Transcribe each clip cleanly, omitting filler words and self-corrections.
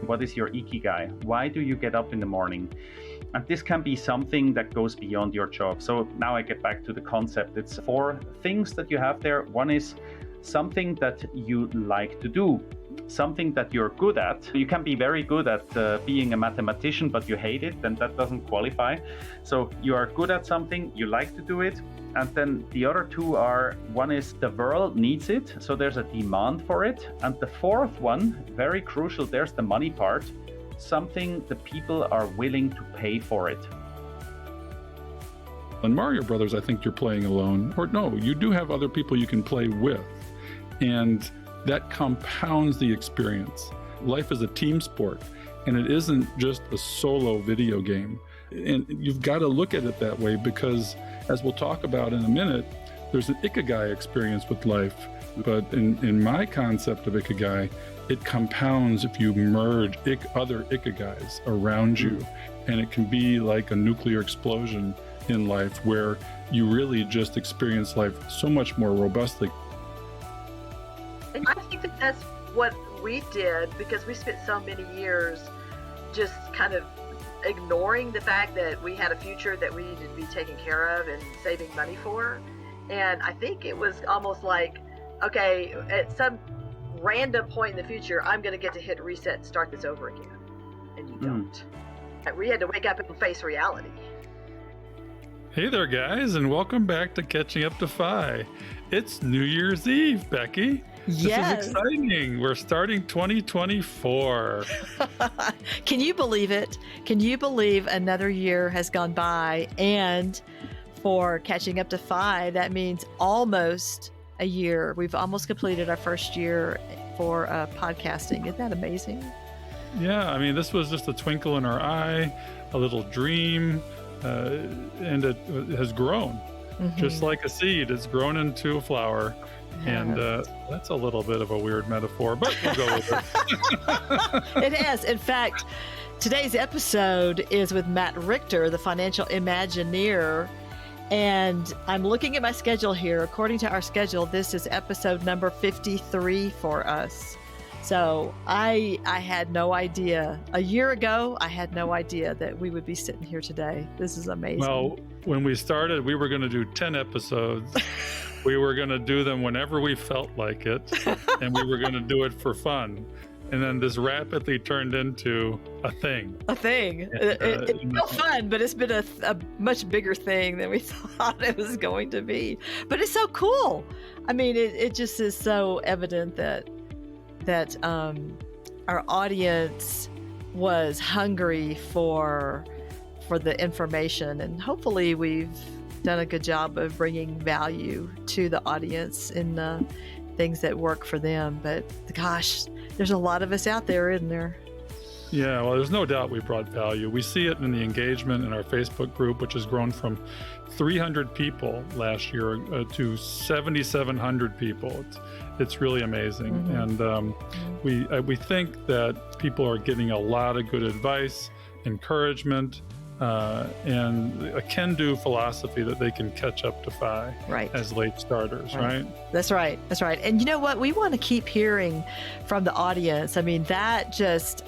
What is your Ikigai? Why do you get up in the morning? And this can be something that goes beyond your job. So now I get back to the concept. It's 4 things that you have there. One is something that you like to do, something that you're good at. You can be very good at being a mathematician, but you hate it, then that doesn't qualify. So you are good at something, you like to do it. And then the other 2 are, one is the world needs it, so there's a demand for it. And the 4th one, very crucial, there's the money part, something the people are willing to pay for it. In Mario Brothers, I think you're playing alone. Or no, you do have other people you can play with. And that compounds the experience. Life is a team sport, and it isn't just a solo video game. And you've got to look at it that way because, as we'll talk about in a minute, there's an Ikigai experience with life. But in my concept of Ikigai, it compounds if you merge other Ikigais around you. And it can be like a nuclear explosion in life where you really just experience life so much more robustly. And I think that that's what we did, because we spent so many years just kind of ignoring the fact that we had a future that we needed to be taking care of and saving money for. And I think it was almost like, okay, at some random point in the future, I'm going to get to hit reset and start this over again. And you don't. We had to wake up and face reality. Hey there, guys, and welcome back to Catching Up to Fi. It's New Year's Eve, Becky. Yes. This is exciting. We're starting 2024. Can you believe it? Can you believe another year has gone by? And for Catching Up to Fi, that means almost a year. We've almost completed our first year for podcasting. Isn't that amazing? Yeah, I mean, this was just a twinkle in our eye, a little dream, and it has grown. Just like a seed, it's grown into a flower. And that's a little bit of a weird metaphor, but we'll go with it. It is. In fact, today's episode is with Matt Richter, the financial Imagineer. And I'm looking at my schedule here. According to our schedule, this is episode number 53 for us. So I had no idea. A year ago, I had no idea that we would be sitting here today. This is amazing. Well, when we started, we were going to do 10 episodes. We were going to do them whenever we felt like it, and we were going to do it for fun. And then this rapidly turned into a thing. A thing. It's still fun, but it's been a much bigger thing than we thought it was going to be. But it's so cool. I mean, it just is so evident that our audience was hungry for the information, and hopefully we've done a good job of bringing value to the audience in things that work for them. But gosh, there's a lot of us out there, isn't there? Yeah, well, there's no doubt we brought value. We see it in the engagement in our Facebook group, which has grown from 300 people last year to 7,700 people. It's really amazing. And we think that people are getting a lot of good advice, encouragement, and a can-do philosophy that they can catch up to Fi as late starters, right? That's right. That's right. And you know what? We want to keep hearing from the audience. I mean, that just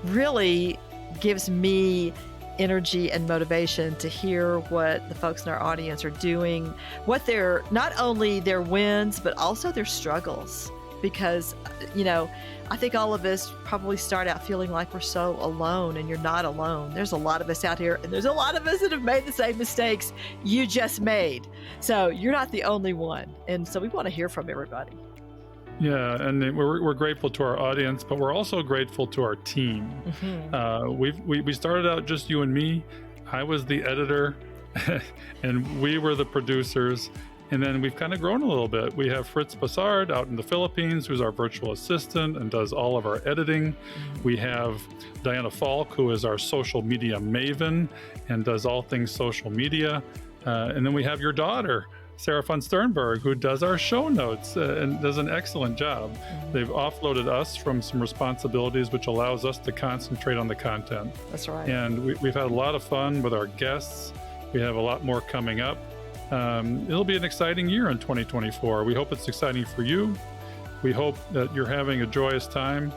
really gives me energy and motivation to hear what the folks in our audience are doing, what their, not only their wins, but also their struggles. Because, you know, I think all of us probably start out feeling like we're so alone, and you're not alone. There's a lot of us out here, and there's a lot of us that have made the same mistakes you just made. So you're not the only one. And so we want to hear from everybody. Yeah, and we're grateful to our audience, but we're also grateful to our team. We started out just you and me. I was the editor, and we were the producers. And then we've kind of grown a little bit. We have Fritz Bassard out in the Philippines, who's our virtual assistant and does all of our editing. We have Diana Falk, who is our social media maven and does all things social media. And then we have your daughter, Sarah von Sternberg, who does our show notes and does an excellent job. They've offloaded us from some responsibilities, which allows us to concentrate on the content. That's right. And we've had a lot of fun with our guests. We have a lot more coming up. It'll be an exciting year in 2024. We hope it's exciting for you. We hope that you're having a joyous time.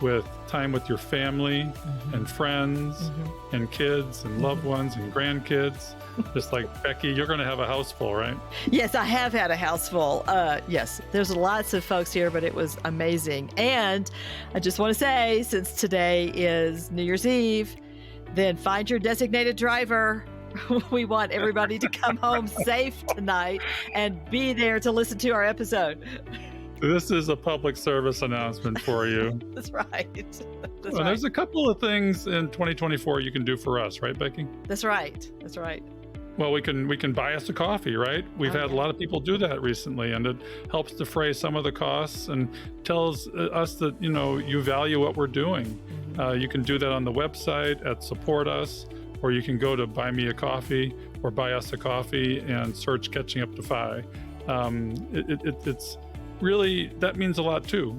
with time with your family and friends and kids and loved ones and grandkids. Just like Becky, you're going to have a house full, right? Yes, I have had a house full. Yes, there's lots of folks here, but it was amazing. And I just want to say, since today is New Year's Eve, then find your designated driver. We want everybody to come home safe tonight and be there to listen to our episode. This is a public service announcement for you. That's right. That's right. There's a couple of things in 2024 you can do for us, right, Becky? That's right. That's right. Well, we can buy us a coffee, right? We've had a lot of people do that recently, and it helps defray some of the costs and tells us that, you value what we're doing. You can do that on the website at Support Us, or you can go to Buy Me a Coffee or Buy Us a Coffee and search Catching Up to Fi. It's really, that means a lot too.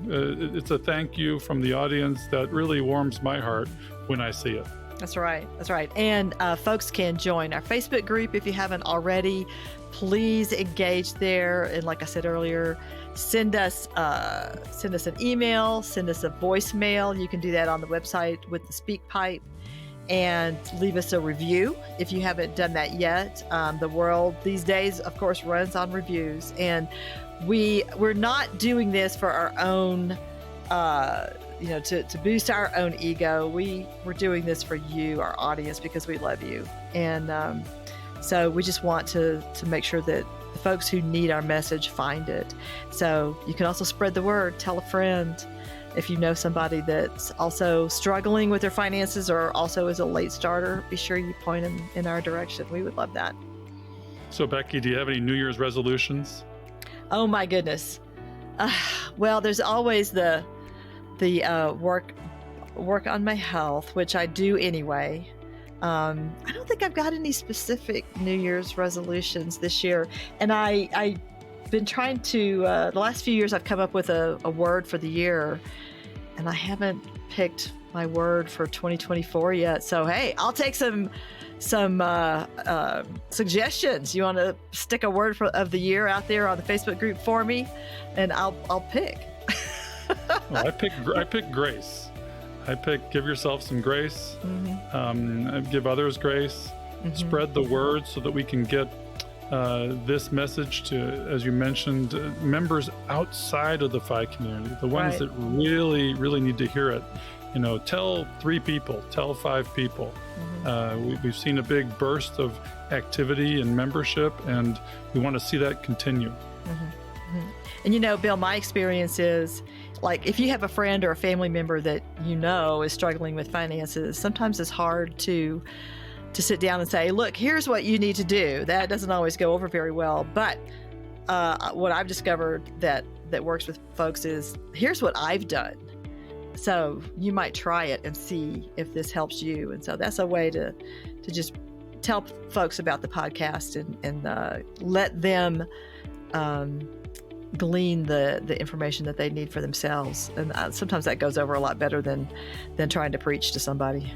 It's a thank you from the audience that really warms my heart when I see it. That's right. That's right. And folks can join our Facebook group if you haven't already. Please engage there. And like I said earlier, send us an email, send us a voicemail. You can do that on the website with the SpeakPipe, and leave us a review if you haven't done that yet. The world these days, of course, runs on reviews, and we're not doing this for our own to boost our own ego. We're doing this for you, our audience, because we love you. And so we just want to make sure that the folks who need our message find it. So you can also spread the word, tell a friend. If you know somebody that's also struggling with their finances or also is a late starter, be sure you point them in our direction. We would love that. So Becky, do you have any New Year's resolutions? Oh my goodness. Well, there's always the work on my health, which I do anyway. I don't think I've got any specific New Year's resolutions this year. And I've been trying to, the last few years I've come up with a word for the year, and I haven't picked my word for 2024 yet. So, hey, I'll take some suggestions. You want to stick a word of the year out there on the Facebook group for me, and I'll pick. Well, I pick grace. I pick give yourself some grace, give others grace, spread the word so that we can get this message to, as you mentioned, members outside of the FI community, the ones that really, really need to hear it. Tell 3 people, tell 5 people. We've seen a big burst of activity and membership, and we want to see that continue. And Bill, my experience is, like, if you have a friend or a family member that is struggling with finances, sometimes it's hard to sit down and say, look, here's what you need to do. That doesn't always go over very well. But what I've discovered that works with folks is, here's what I've done. So you might try it and see if this helps you. And so that's a way to just tell folks about the podcast and let them glean the information that they need for themselves. And sometimes that goes over a lot better than trying to preach to somebody.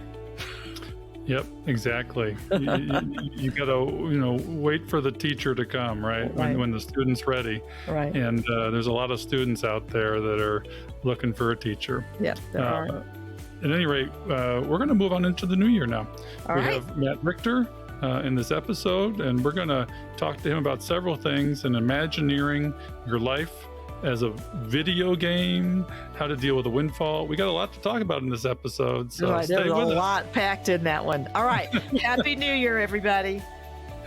Yep, exactly. You got to, wait for the teacher to come, right? When the student's ready. Right. And there's a lot of students out there that are looking for a teacher. Yeah, there are. At any rate, we're going to move on into the new year now. We have Matt Richter in this episode, and we're going to talk to him about several things in Imagineering your life as a video game, how to deal with a windfall. We got a lot to talk about in this episode, so stay with us. There's a lot packed in that one. All right. Happy New Year, everybody.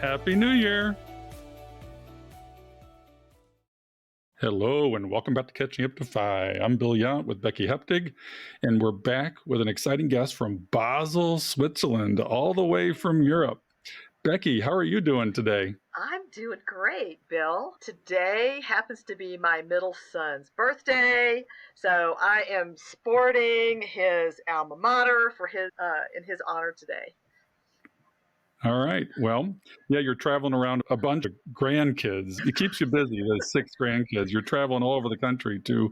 Happy New Year. Hello, and welcome back to Catching Up to Fi. I'm Bill Yount with Becky Heptig, and we're back with an exciting guest from Basel, Switzerland, all the way from Europe. Becky, how are you doing today? I'm doing great, Bill. Today happens to be my middle son's birthday, so I am sporting his alma mater for in his honor today. All right. Well, yeah, you're traveling around a bunch of grandkids. It keeps you busy, the 6 grandkids. You're traveling all over the country to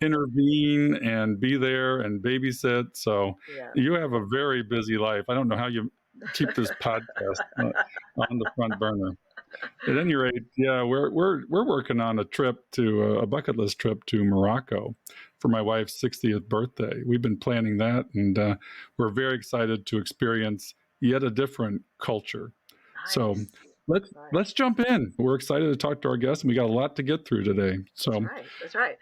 intervene and be there and babysit. So you have a very busy life. I don't know how you keep this podcast on the front burner. At any rate, yeah, we're working on a trip to a bucket list trip to Morocco. for my wife's 60th birthday. We've been planning that, and we're very excited to experience yet a different culture. Nice. So let's jump in. We're excited to talk to our guests, and we got a lot to get through today. So That's right.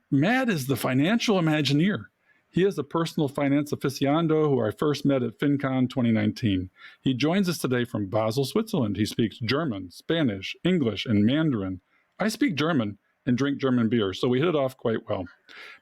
Matt is the financial Imagineer. He is a personal finance aficionado who I first met at FinCon 2019. He joins us today from Basel, Switzerland. He speaks German, Spanish, English, and Mandarin. I speak German and drink German beer, so we hit it off quite well.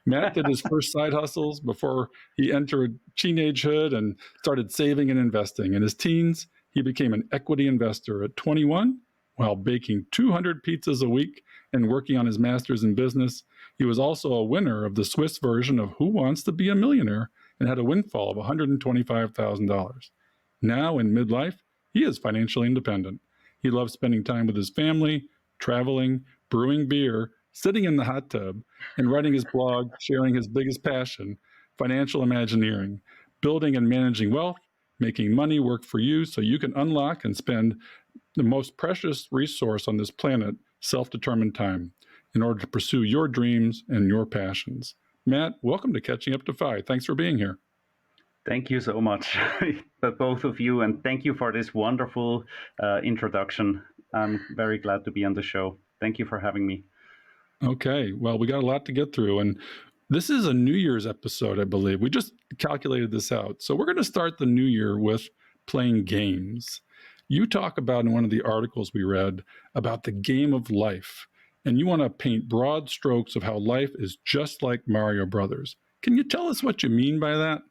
Matt did his first side hustles before he entered teenagehood and started saving and investing. In his teens, he became an equity investor at 21 while baking 200 pizzas a week and working on his master's in business. He was also a winner of the Swiss version of Who Wants to Be a Millionaire and had a windfall of $125,000. Now in midlife, he is financially independent. He loves spending time with his family, traveling, brewing beer, sitting in the hot tub, and writing his blog, sharing his biggest passion, financial Imagineering, building and managing wealth, making money work for you so you can unlock and spend the most precious resource on this planet, self-determined time, in order to pursue your dreams and your passions. Matt, welcome to Catching Up to Fi. Thanks for being here. Thank you so much, both of you, and thank you for this wonderful introduction. I'm very glad to be on the show. Thank you for having me. Okay, well, we got a lot to get through, and this is a New Year's episode, I believe. We just calculated this out. So we're going to start the new year with playing games. You talk about in one of the articles we read about the game of life, and you want to paint broad strokes of how life is just like Mario Brothers. Can you tell us what you mean by that?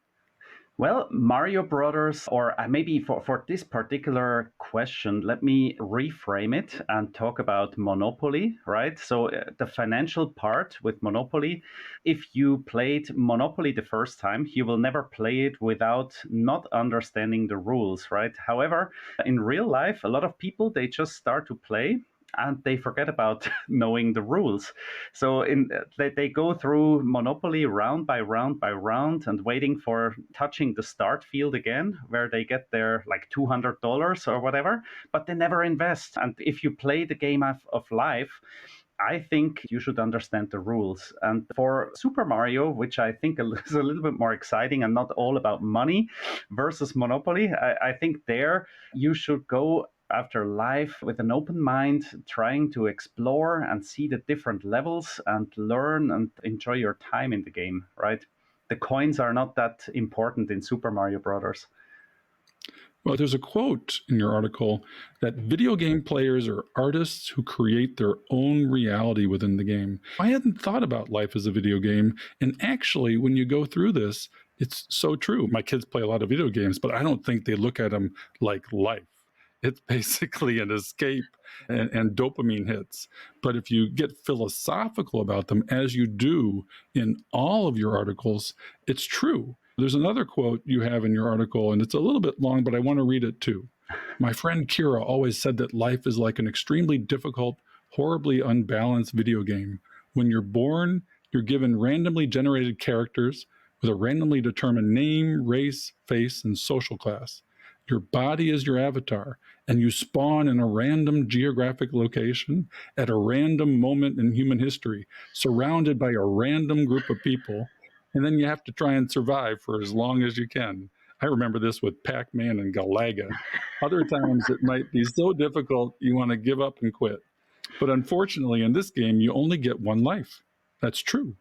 Well, Mario Brothers, or maybe for this particular question, let me reframe it and talk about Monopoly, right? So the financial part with Monopoly, if you played Monopoly the first time, you will never play it without not understanding the rules, right? However, in real life, a lot of people, they just start to play and they forget about knowing the rules. So they go through Monopoly round by round by round and waiting for touching the start field again, where they get their like $200 or whatever, but they never invest. And if you play the game of life, I think you should understand the rules. And for Super Mario, which I think is a little bit more exciting and not all about money versus Monopoly, I think there you should go after life with an open mind, trying to explore and see the different levels and learn and enjoy your time in the game, right? The coins are not that important in Super Mario Brothers. Well, there's a quote in your article that video game players are artists who create their own reality within the game. I hadn't thought about life as a video game. And actually, when you go through this, it's so true. My kids play a lot of video games, but I don't think they look at them like life. It's basically an escape and dopamine hits. But if you get philosophical about them, as you do in all of your articles, it's true. There's another quote you have in your article, and it's a little bit long, but I want to read it too. My friend Kira always said that life is like an extremely difficult, horribly unbalanced video game. When you're born, you're given randomly generated characters with a randomly determined name, race, face, and social class. Your body is your avatar, and you spawn in a random geographic location at a random moment in human history, surrounded by a random group of people, and then you have to try and survive for as long as you can. I remember this with Pac-Man and Galaga. Other times it might be so difficult you want to give up and quit. But unfortunately, in this game, you only get one life. That's true.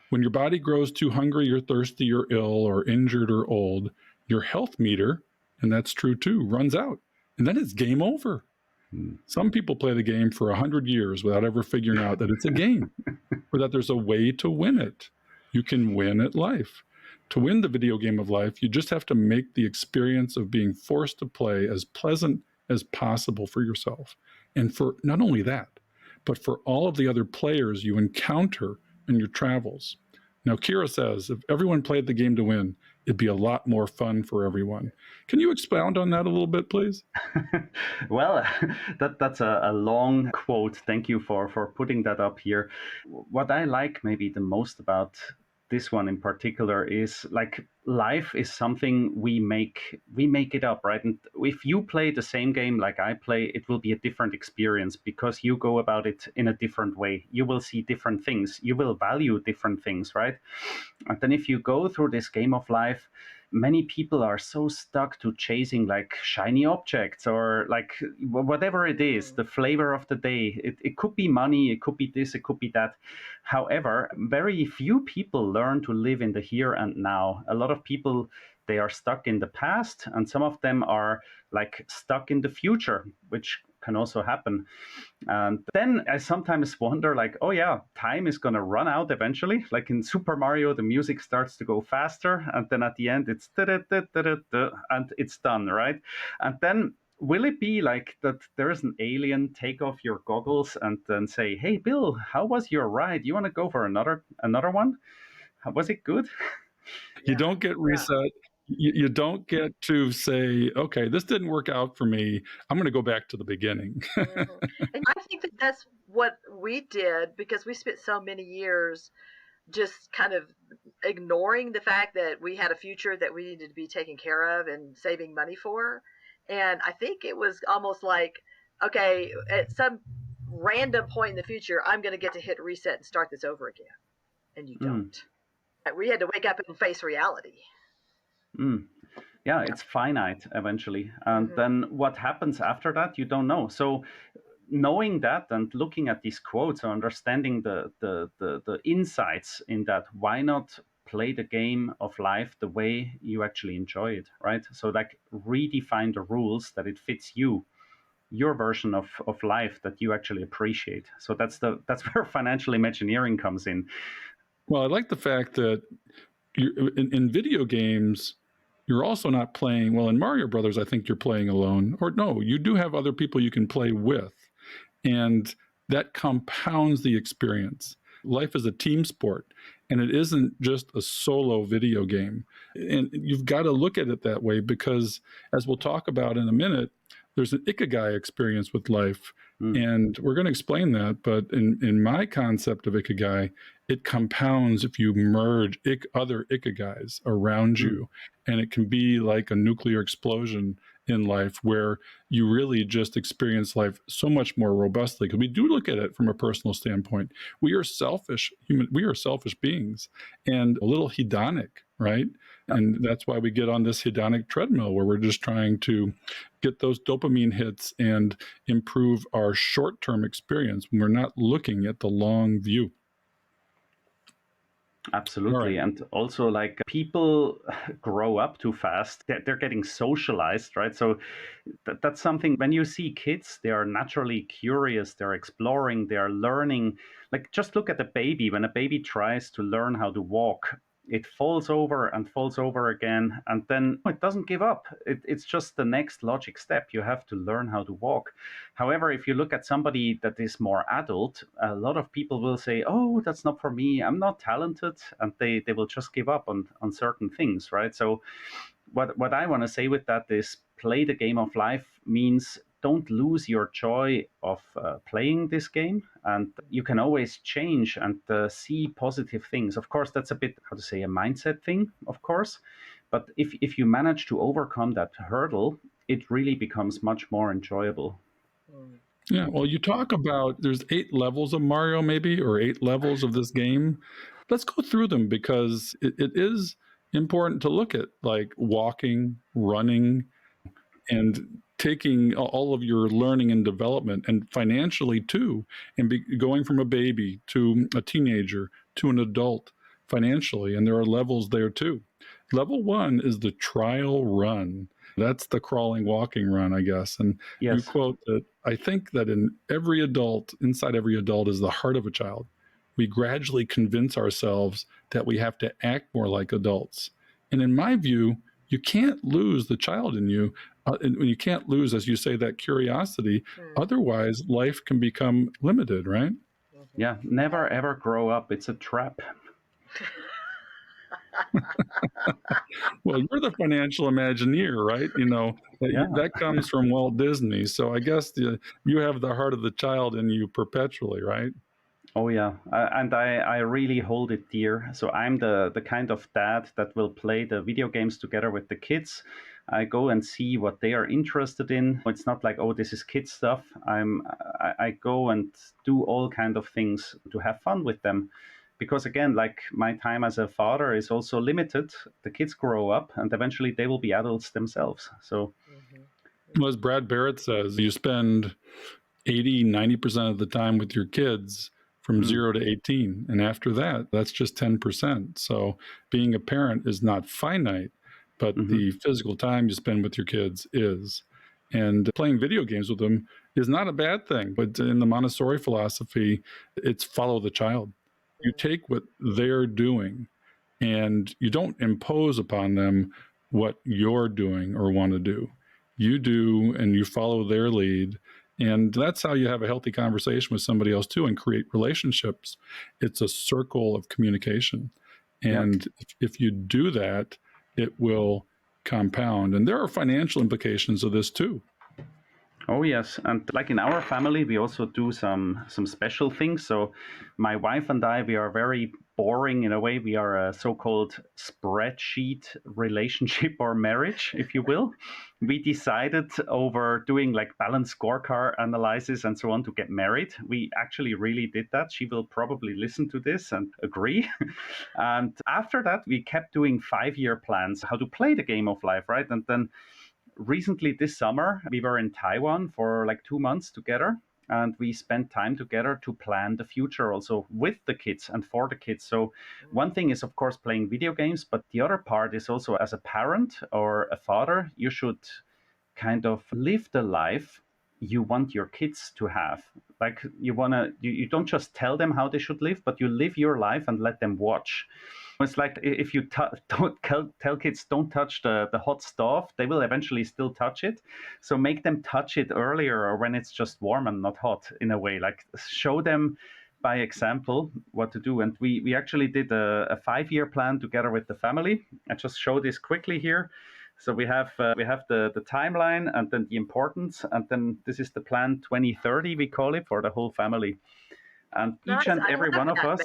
When your body grows too hungry or thirsty or ill or injured or old, your health meter, and that's true too, runs out. And then it's game over. Some people play the game for 100 years without ever figuring out that it's a game or that there's a way to win it. You can win at life. To win the video game of life, you just have to make the experience of being forced to play as pleasant as possible for yourself. And for not only that, but for all of the other players you encounter in your travels. Now, Kira says, if everyone played the game to win, it'd be a lot more fun for everyone. Can you expound on that a little bit, please? Well, that's a long quote. Thank you for putting that up here. What I like maybe the most about this one in particular is like life is something we make it up, right? And if you play the same game like I play, it will be a different experience because you go about it in a different way. You will see different things. You will value different things, right? And then if you go through this game of life, many people are so stuck to chasing like shiny objects or like whatever it is, the flavor of the day. It could be money, it could be this, it could be that. However, very few people learn to live in the here and now. A lot of people, they are stuck in the past, and some of them are like stuck in the future, which can also happen. And then I sometimes wonder, like, oh yeah, time is going to run out eventually. Like in Super Mario, the music starts to go faster, and then at the end it's and it's done, right? And then will it be like that there's an alien take off your goggles and then say, hey Bill, how was your ride? You want to go for another one? Was it good? You don't get reset. You don't get to say, okay, this didn't work out for me. I'm going to go back to the beginning. And I think that that's what we did because we spent so many years just kind of ignoring the fact that we had a future that we needed to be taking care of and saving money for. And I think it was almost like, okay, at some random point in the future, I'm going to get to hit reset and start this over again. And you don't. We had to wake up and face reality. Yeah, it's finite eventually. And then what happens after that, you don't know. So knowing that and looking at these quotes or understanding the insights in that, why not play the game of life the way you actually enjoy it, right? So like redefine the rules that it fits you, your version of life that you actually appreciate. So that's where financial Imagineering comes in. Well, I like the fact that in video games, you're also not playing, well, in Mario Brothers, I think you're playing alone. Or no, you do have other people you can play with. And that compounds the experience. Life is a team sport, and it isn't just a solo video game. And you've got to look at it that way because, as we'll talk about in a minute, there's an Ikigai experience with life. And we're going to explain that. But in my concept of Ikigai, it compounds if you merge other Ikigais around you. And it can be like a nuclear explosion in life where you really just experience life so much more robustly. Because we do look at it from a personal standpoint. We are selfish beings and a little hedonic, right? And that's why we get on this hedonic treadmill where we're just trying to get those dopamine hits and improve our short-term experience when we're not looking at the long view. Absolutely. Right. And also like people grow up too fast. They're getting socialized, right? So that's something when you see kids, they are naturally curious. They're exploring, they're learning. Like just look at a baby. When a baby tries to learn how to walk, it falls over and falls over again. And then it doesn't give up. It's just the next logic step. You have to learn how to walk. However, if you look at somebody that is more adult, a lot of people will say, oh, that's not for me. I'm not talented. And they will just give up on certain things, right? So what I want to say with that is play the game of life means don't lose your joy of playing this game. And you can always change and see positive things. Of course, that's a bit, a mindset thing, of course. But if you manage to overcome that hurdle, it really becomes much more enjoyable. Yeah, well, you talk about there's 8 levels of Mario maybe, or 8 levels of this game. Let's go through them because it is important to look at, like walking, running, and taking all of your learning and development, and financially too, and going from a baby to a teenager to an adult financially. And there are levels there too. Level 1 is the trial run. That's the crawling, walking run, I guess. And yes, you quote that, I think that inside every adult is the heart of a child. We gradually convince ourselves that we have to act more like adults. And in my view, you can't lose the child in you. And you can't lose, as you say, that curiosity. Otherwise, life can become limited, right? Yeah, never ever grow up. It's a trap. Well, you're the financial Imagineer, right? That comes from Walt Disney. So I guess you have the heart of the child in you perpetually, right? Oh yeah, and I really hold it dear. So I'm the kind of dad that will play the video games together with the kids. I go and see what they are interested in. It's not like, oh, this is kid stuff. I go and do all kind of things to have fun with them, because again, like my time as a father is also limited. The kids grow up and eventually they will be adults themselves. So Well, as Brad Barrett says, you spend 80-90% of the time with your kids from 0 to 18. And after that, that's just 10%. So being a parent is not finite, but the physical time you spend with your kids is. And playing video games with them is not a bad thing. But in the Montessori philosophy, it's follow the child. You take what they're doing and you don't impose upon them what you're doing or want to do. You do, and you follow their lead. And that's how you have a healthy conversation with somebody else too and create relationships. It's a circle of communication. And if you do that, it will compound. And there are financial implications of this too. Oh yes, and like in our family, we also do some special things. So my wife and I, we are very boring in a way. We are a so-called spreadsheet relationship or marriage, if you will. We decided over doing like balanced scorecard analysis and so on to get married. We actually really did that. She will probably listen to this and agree. And after that, we kept doing 5-year plans, how to play the game of life, right? And then recently this summer, we were in Taiwan for like 2 months together, and we spent time together to plan the future also with the kids and for the kids. So one thing is, of course, playing video games, but the other part is also as a parent or a father, you should kind of live the life you want your kids to have. Like you don't just tell them how they should live, but you live your life and let them watch. It's like if you don't tell kids don't touch the hot stove, they will eventually still touch it. So make them touch it earlier or when it's just warm and not hot, in a way. Like show them by example what to do. And we actually did a 5-year plan together with the family. I just show this quickly here. So we have the timeline and then the importance, and then this is the plan 2030, we call it, for the whole family. And each and every one of us.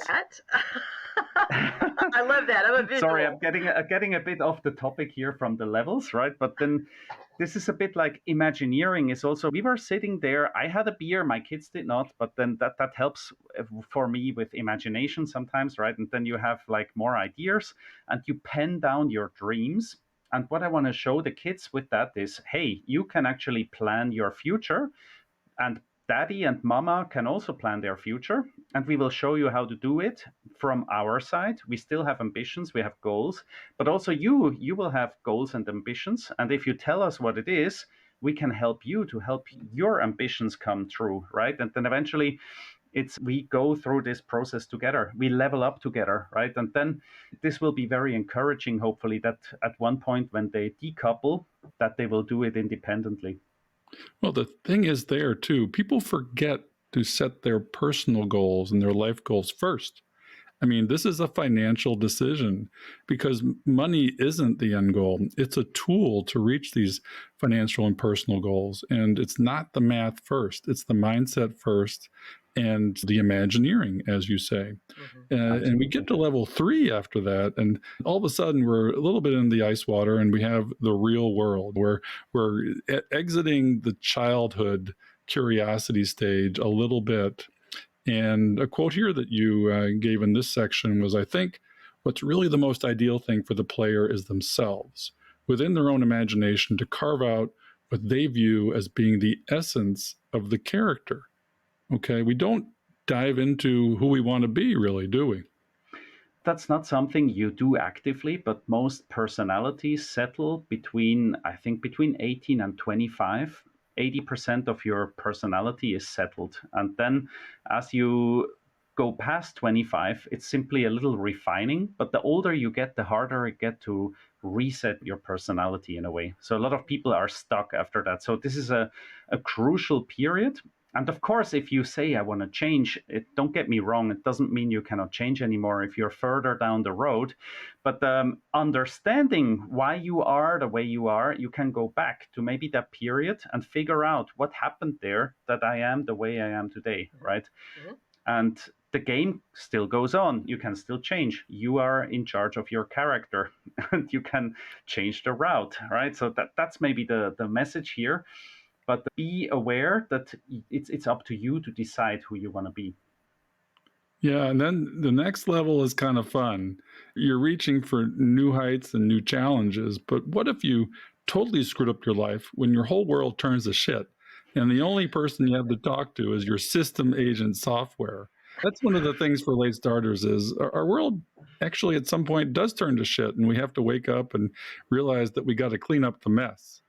I love that. I'm a visual. Sorry, I'm getting a bit off the topic here from the levels, right? But then this is a bit like Imagineering is also, we were sitting there, I had a beer, my kids did not, but then that helps for me with imagination sometimes, right? And then you have like more ideas and you pen down your dreams. And what I want to show the kids with that is, hey, you can actually plan your future, and daddy and mama can also plan their future, and we will show you how to do it from our side. We still have ambitions, we have goals, but also you will have goals and ambitions. And if you tell us what it is, we can help you to help your ambitions come true, right? And then eventually we go through this process together. We level up together, right? And then this will be very encouraging, hopefully, that at one point when they decouple, that they will do it independently. Well, the thing is there too, people forget to set their personal goals and their life goals first. I mean, this is a financial decision because money isn't the end goal. It's a tool to reach these financial and personal goals. And it's not the math first, it's the mindset first and the Imagineering, as you say. And we get to level 3 after that. And all of a sudden, we're a little bit in the ice water and we have the real world where we're exiting the childhood curiosity stage a little bit. And a quote here that you gave in this section was, I think what's really the most ideal thing for the player is themselves, within their own imagination, to carve out what they view as being the essence of the character. Okay, we don't dive into who we want to be, really, do we? That's not something you do actively, but most personalities settle between 18 and 25. 80% of your personality is settled. And then as you go past 25, it's simply a little refining. But the older you get, the harder it gets to reset your personality in a way. So a lot of people are stuck after that. So this is a crucial period. And of course, if you say, I want to change, don't get me wrong, it doesn't mean you cannot change anymore if you're further down the road. But understanding why you are the way you are, you can go back to maybe that period and figure out what happened there that I am the way I am today, right? And the game still goes on. You can still change. You are in charge of your character and you can change the route, right? So that's maybe the message here. But be aware that it's up to you to decide who you want to be. Yeah, and then the next level is kind of fun. You're reaching for new heights and new challenges, but what if you totally screwed up your life when your whole world turns to shit and the only person you have to talk to is your system agent software? That's one of the things for late starters is our world actually at some point does turn to shit and we have to wake up and realize that we got to clean up the mess.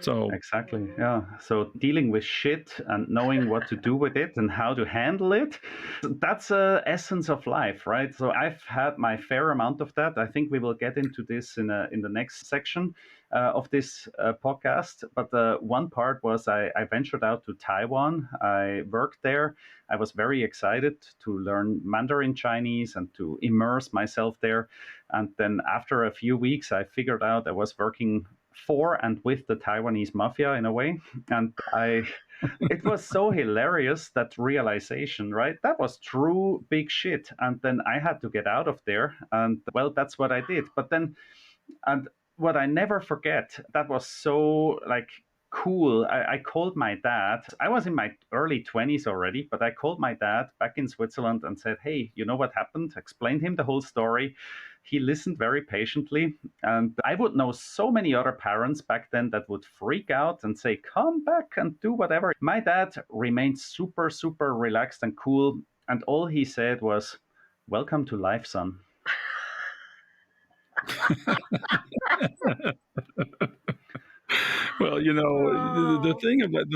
So exactly, yeah. So dealing with shit and knowing what to do with it and how to handle it, that's the essence of life, right? So I've had my fair amount of that. I think we will get into this in the next section of this podcast. But one part was I ventured out to Taiwan. I worked there. I was very excited to learn Mandarin Chinese and to immerse myself there. And then after a few weeks, I figured out I was working for and with the Taiwanese mafia in a way. And it was so hilarious, that realization, right? That was true big shit. And then I had to get out of there. And well, that's what I did. But then, and what I never forget, that was so like cool. I called my dad. I was in my early 20s already, but I called my dad back in Switzerland and said, hey, you know what happened? Explained him the whole story. He listened very patiently. And I would know so many other parents back then that would freak out and say, come back and do whatever. My dad remained super, super relaxed and cool. And all he said was, welcome to life, son. Well, you know, the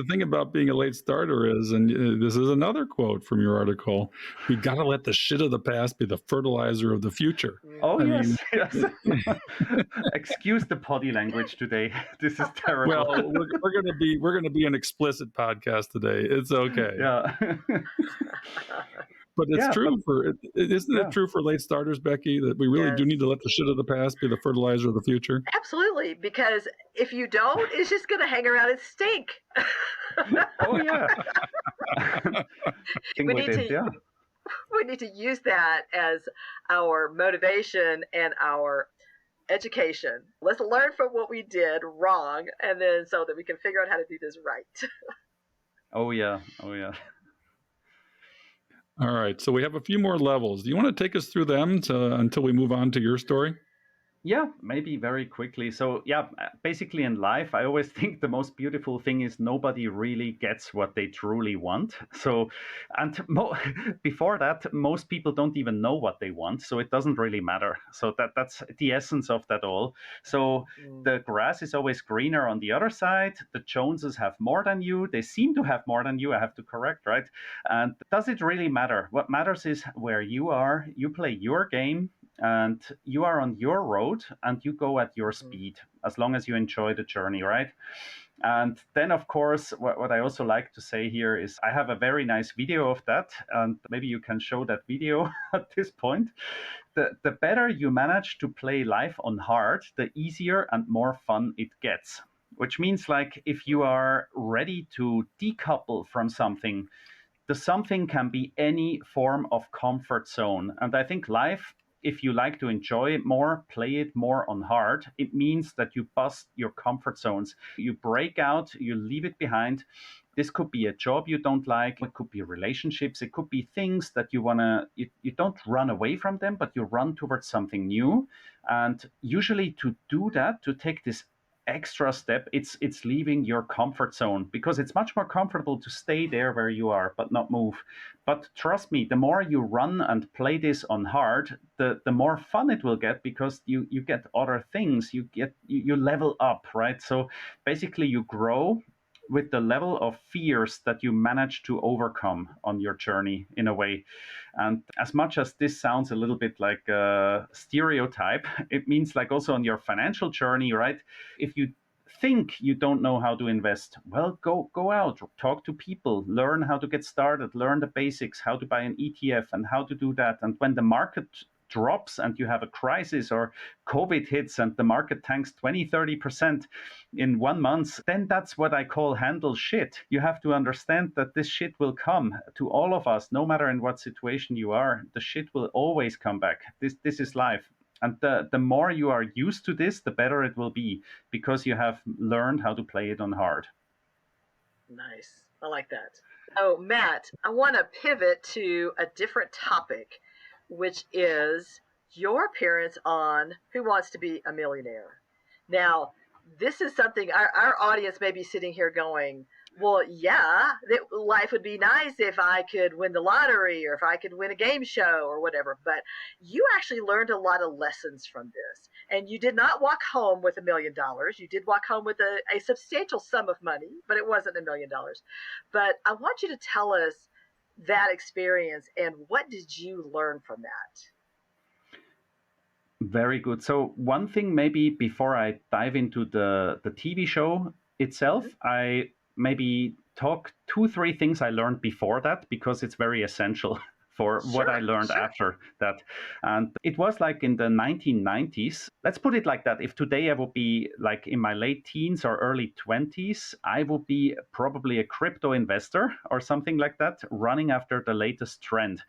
thing about being a late starter is, and this is another quote from your article, we got to let the shit of the past be the fertilizer of the future. Oh, yes. Excuse the body language today. This is terrible. Well, we're gonna be an explicit podcast today. It's okay. Yeah. But it's true isn't it true for late starters, Becky, that we really do need to let the shit of the past be the fertilizer of the future? Absolutely, because if you don't, it's just going to hang around and stink. Oh, yeah. We need to use that as our motivation and our education. Let's learn from what we did wrong, and then so that we can figure out how to do this right. Oh, yeah. All right, so we have a few more levels. Do you want to take us through them until we move on to your story? Yeah, maybe very quickly. So yeah, basically in life, I always think the most beautiful thing is nobody really gets what they truly want. So, and before that, most people don't even know what they want. So it doesn't really matter. So that's the essence of that all. So the grass is always greener on the other side. The Joneses have more than you. They seem to have more than you. I have to correct, right? And does it really matter? What matters is where you are. You play your game. And you are on your road and you go at your speed as long as you enjoy the journey, right? And then, of course, what I also like to say here is I have a very nice video of that. And maybe you can show that video at this point. The better you manage to play life on hard, the easier and more fun it gets. Which means, like, if you are ready to decouple from something, the something can be any form of comfort zone. And I think life, if you like to enjoy it more, play it more on hard, it means that you bust your comfort zones. You break out, you leave it behind. This could be a job you don't like. It could be relationships. It could be things that you want to, you don't run away from them, but you run towards something new. And usually to do that, to take this extra step, it's leaving your comfort zone, because it's much more comfortable to stay there where you are but not move. But trust me, the more you run and play this on hard, the more fun it will get, because you get other things, you level up, right? So basically you grow with the level of fears that you manage to overcome on your journey in a way. And as much as this sounds a little bit like a stereotype, it means like also on your financial journey, right? If you think you don't know how to invest, well, go out, talk to people, learn how to get started, learn the basics, how to buy an ETF and how to do that. And when the market drops and you have a crisis, or COVID hits and the market tanks 20-30% in 1 month, then that's what I call handle shit. You have to understand that this shit will come to all of us, no matter in what situation you are. The shit will always come back. This is life. And the more you are used to this, the better it will be, because you have learned how to play it on hard. Nice. I like that. Oh, Matt, I want to pivot to a different topic, which is your appearance on Who Wants to Be a Millionaire? Now, this is something our audience may be sitting here going, well, yeah, life would be nice if I could win the lottery or if I could win a game show or whatever. But you actually learned a lot of lessons from this. And you did not walk home with $1 million. You did walk home with a substantial sum of money, but it wasn't $1 million. But I want you to tell us that experience and what did you learn from that? Very good. So one thing, maybe before I dive into the TV show itself, I maybe talk 2-3 things I learned before that, because it's very essential for what I learned after that. And it was like in the 1990s. Let's put it like that. If today I would be like in my late teens or early 20s, I would be probably a crypto investor or something like that, running after the latest trend.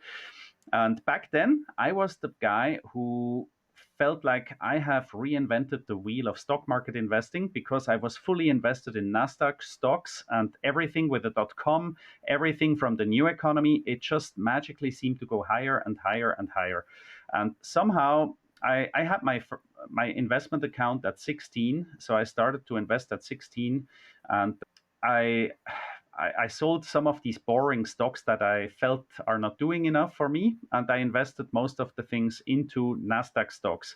And back then, I was the guy who felt like I have reinvented the wheel of stock market investing, because I was fully invested in NASDAQ stocks and everything with the .com, everything from the new economy. It just magically seemed to go higher and higher and higher. And somehow I had my investment account at 16. So I started to invest at 16, and I sold some of these boring stocks that I felt are not doing enough for me, and I invested most of the things into NASDAQ stocks.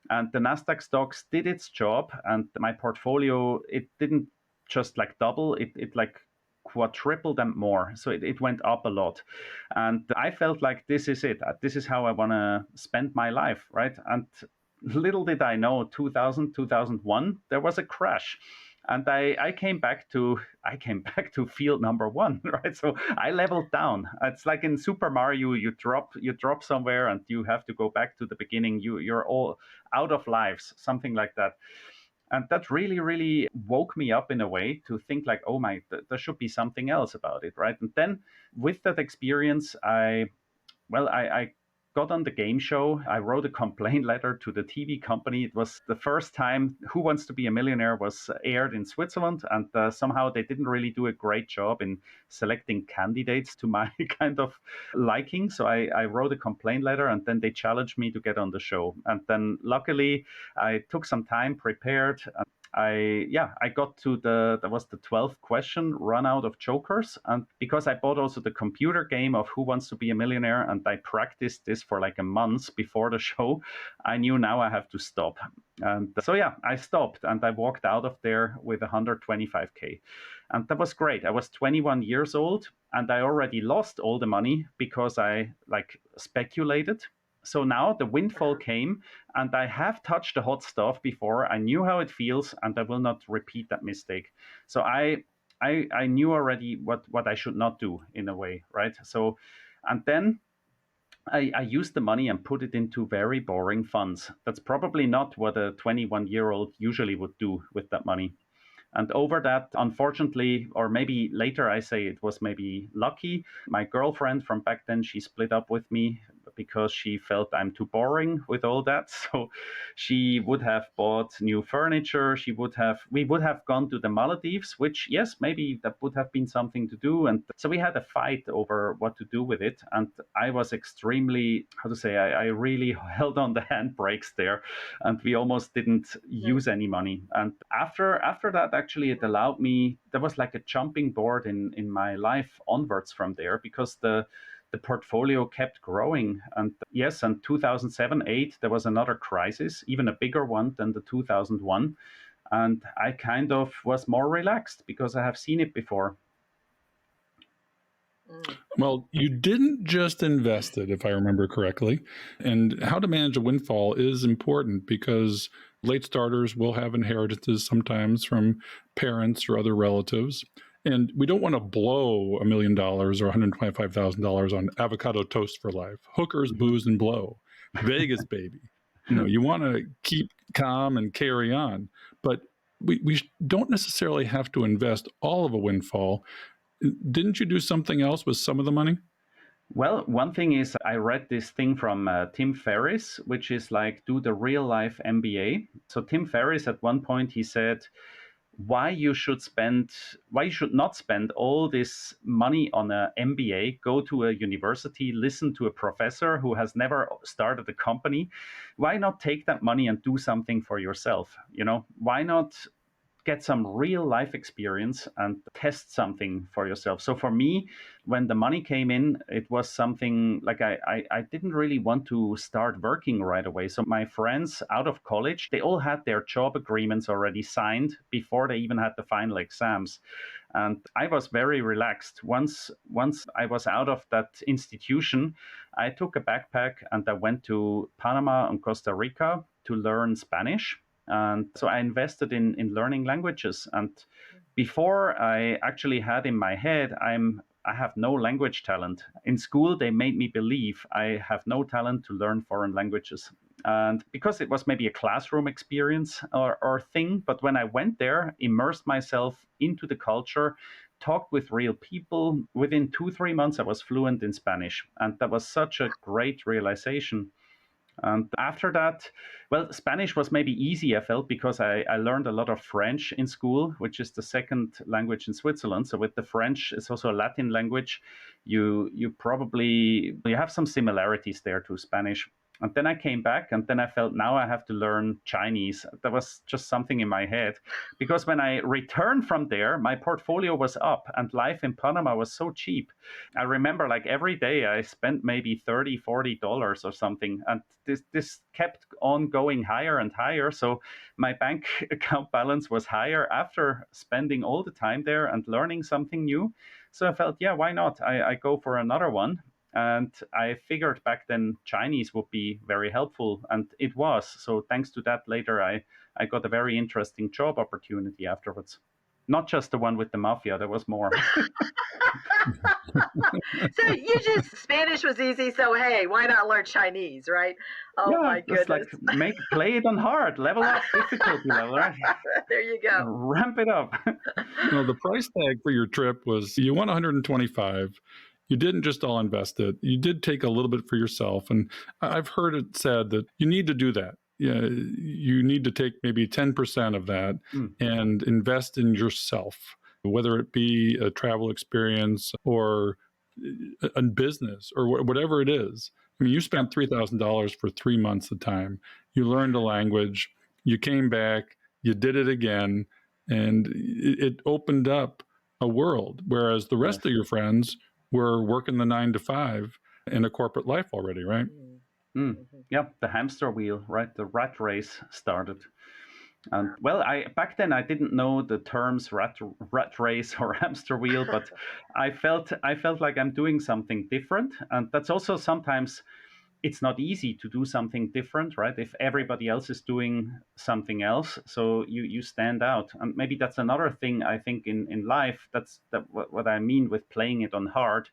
And the NASDAQ stocks did its job, and my portfolio, it didn't just like double, it like quadrupled and more. So it went up a lot. And I felt like this is it. This is how I want to spend my life, right? And little did I know, 2000, 2001, there was a crash. And I came back to field number 1, right? So I leveled down. It's like in Super Mario, you drop somewhere and you have to go back to the beginning. You're all out of lives, something like that. And that really, really woke me up in a way to think like, oh my, there should be something else about it, right? And then with that experience, I got on the game show. I wrote a complaint letter to the TV company. It was the first time Who Wants to Be a Millionaire was aired in Switzerland, and somehow they didn't really do a great job in selecting candidates to my kind of liking. So I wrote a complaint letter, and then they challenged me to get on the show. And then luckily I took some time, prepared. I got to that was the 12th question, run out of jokers. And because I bought also the computer game of Who Wants to Be a Millionaire, and I practiced this for like a month before the show, I knew now I have to stop. And so, I stopped and I walked out of there with 125K. And that was great. I was 21 years old and I already lost all the money because I speculated. So now the windfall came, and I have touched the hot stuff before. I knew how it feels, and I will not repeat that mistake. So I knew already what I should not do in a way, right? So, and then I used the money and put it into very boring funds. That's probably not what a 21-year-old usually would do with that money. And over that, unfortunately, or maybe later I say it was maybe lucky, my girlfriend from back then, she split up with me because she felt I'm too boring with all that. So she would have bought new furniture. We would have gone to the Maldives, which, yes, maybe that would have been something to do. And so we had a fight over what to do with it. And I was extremely, I really held on the handbrakes there, and we almost didn't use any money. And after that, actually, it allowed me, there was like a jumping board in my life onwards from there, because the portfolio kept growing. And yes, in 2007-8, there was another crisis, even a bigger one than the 2001. And I kind of was more relaxed because I have seen it before. Well, you didn't just invest it, if I remember correctly. And how to manage a windfall is important, because late starters will have inheritances sometimes from parents or other relatives. And we don't want to blow $1 million or $125,000 on avocado toast for life. Hookers, booze, and blow. Vegas, baby. You want to keep calm and carry on, but we don't necessarily have to invest all of a windfall. Didn't you do something else with some of the money? Well, one thing is I read this thing from Tim Ferriss, which is like do the real life MBA. So Tim Ferriss at one point he said, why you should not spend all this money on an MBA, go to a university, listen to a professor who has never started a company. Why not take that money and do something for yourself? Why not get some real life experience and test something for yourself? So for me, when the money came in, it was something like I didn't really want to start working right away. So my friends out of college, they all had their job agreements already signed before they even had the final exams. And I was very relaxed. Once I was out of that institution, I took a backpack and I went to Panama and Costa Rica to learn Spanish. And so I invested in learning languages. And before I actually had in my head, I have no language talent. In school, they made me believe I have no talent to learn foreign languages. And because it was maybe a classroom experience or thing, but when I went there, immersed myself into the culture, talked with real people, within 2-3 months, I was fluent in Spanish. And that was such a great realization. And after that, well, Spanish was maybe easy, I felt, because I learned a lot of French in school, which is the second language in Switzerland. So with the French, it's also a Latin language. You have some similarities there to Spanish. And then I came back and then I felt now I have to learn Chinese. That was just something in my head. Because when I returned from there, my portfolio was up and life in Panama was so cheap. I remember like every day I spent maybe $30, $40 or something. And this kept on going higher and higher. So my bank account balance was higher after spending all the time there and learning something new. So I felt, yeah, why not? I go for another one. And I figured back then Chinese would be very helpful, and it was. So thanks to that, later I got a very interesting job opportunity afterwards. Not just the one with the mafia, there was more. So Spanish was easy, so hey, why not learn Chinese, right? Oh yeah, my goodness. Like play it on hard, level up difficulty level, right? There you go. Ramp it up. The price tag for your trip was you won 125. You didn't just all invest it. You did take a little bit for yourself. And I've heard it said that you need to do that. Yeah, you need to take maybe 10% of that and invest in yourself, whether it be a travel experience or a business or whatever it is. I mean, you spent $3,000 for 3 months of time. You learned a language. You came back. You did it again. And it opened up a world, whereas the rest of your friends were working the 9 to 5 in a corporate life already, right? Yeah, the hamster wheel, right? The rat race started. And well, back then I didn't know the terms rat race or hamster wheel, but I felt like I'm doing something different. And that's also sometimes it's not easy to do something different, right? If everybody else is doing something else, so you stand out. And maybe that's another thing I think in life. That's what I mean with playing it on hard.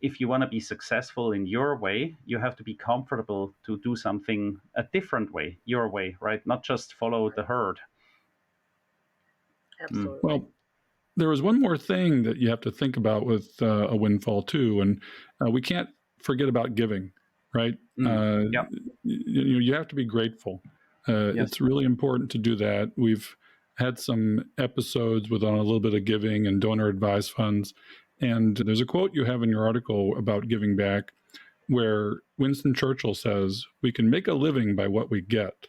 If you want to be successful in your way, you have to be comfortable to do something a different way, your way, right? Not just follow the herd. Absolutely. Well, there was one more thing that you have to think about with a windfall too, and we can't forget about giving. Right? Yep. You have to be grateful. Yes. It's really important to do that. We've had some episodes on a little bit of giving and donor advised funds. And there's a quote you have in your article about giving back where Winston Churchill says, "We can make a living by what we get,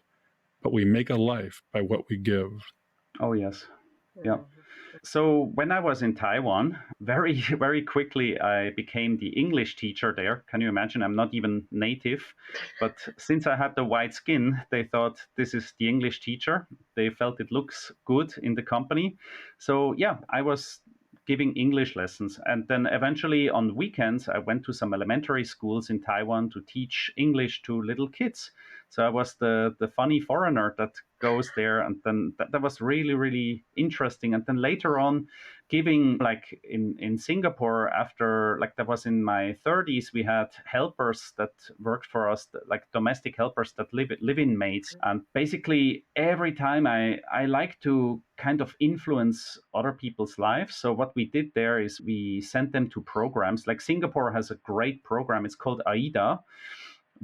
but we make a life by what we give." Oh, yes. Yeah. So when I was in Taiwan, very, very quickly, I became the English teacher there. Can you imagine? I'm not even native. But since I had the white skin, they thought this is the English teacher. They felt it looks good in the company. So yeah, I was giving English lessons. And then eventually on weekends, I went to some elementary schools in Taiwan to teach English to little kids. So I was the funny foreigner that goes there, and then that was really, really interesting. And then later on, giving, like in Singapore, after, like, that was in my 30s, we had helpers that worked for us, like domestic helpers that live in maids. And basically every time I like to kind of influence other people's lives. So what we did there is we sent them to programs. Like Singapore has a great program, it's called AIDA,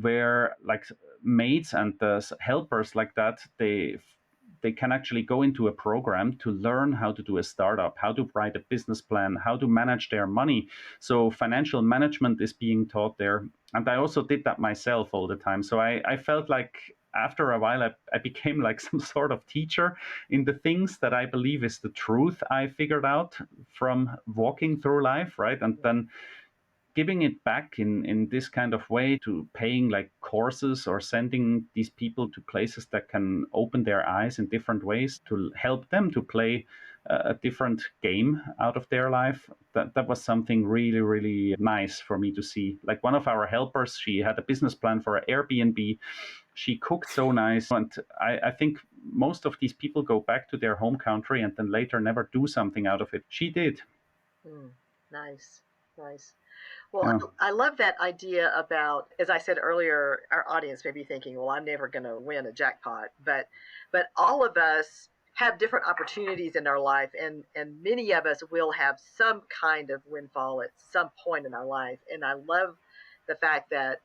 where like maids and the helpers like that, they can actually go into a program to learn how to do a startup, how to write a business plan, how to manage their money. So financial management is being taught there. And I also did that myself all the time. So I felt like after a while, I became like some sort of teacher in the things that I believe is the truth I figured out from walking through life, right? And then giving it back in this kind of way, to paying like courses or sending these people to places that can open their eyes in different ways to help them to play a different game out of their life. That was something really, really nice for me to see. Like one of our helpers, she had a business plan for an Airbnb. She cooked so nice. And I think most of these people go back to their home country and then later never do something out of it. She did. Nice. Well, Yeah. I love that idea about, as I said earlier, our audience may be thinking, well, I'm never going to win a jackpot, but all of us have different opportunities in our life, and many of us will have some kind of windfall at some point in our life. And I love the fact that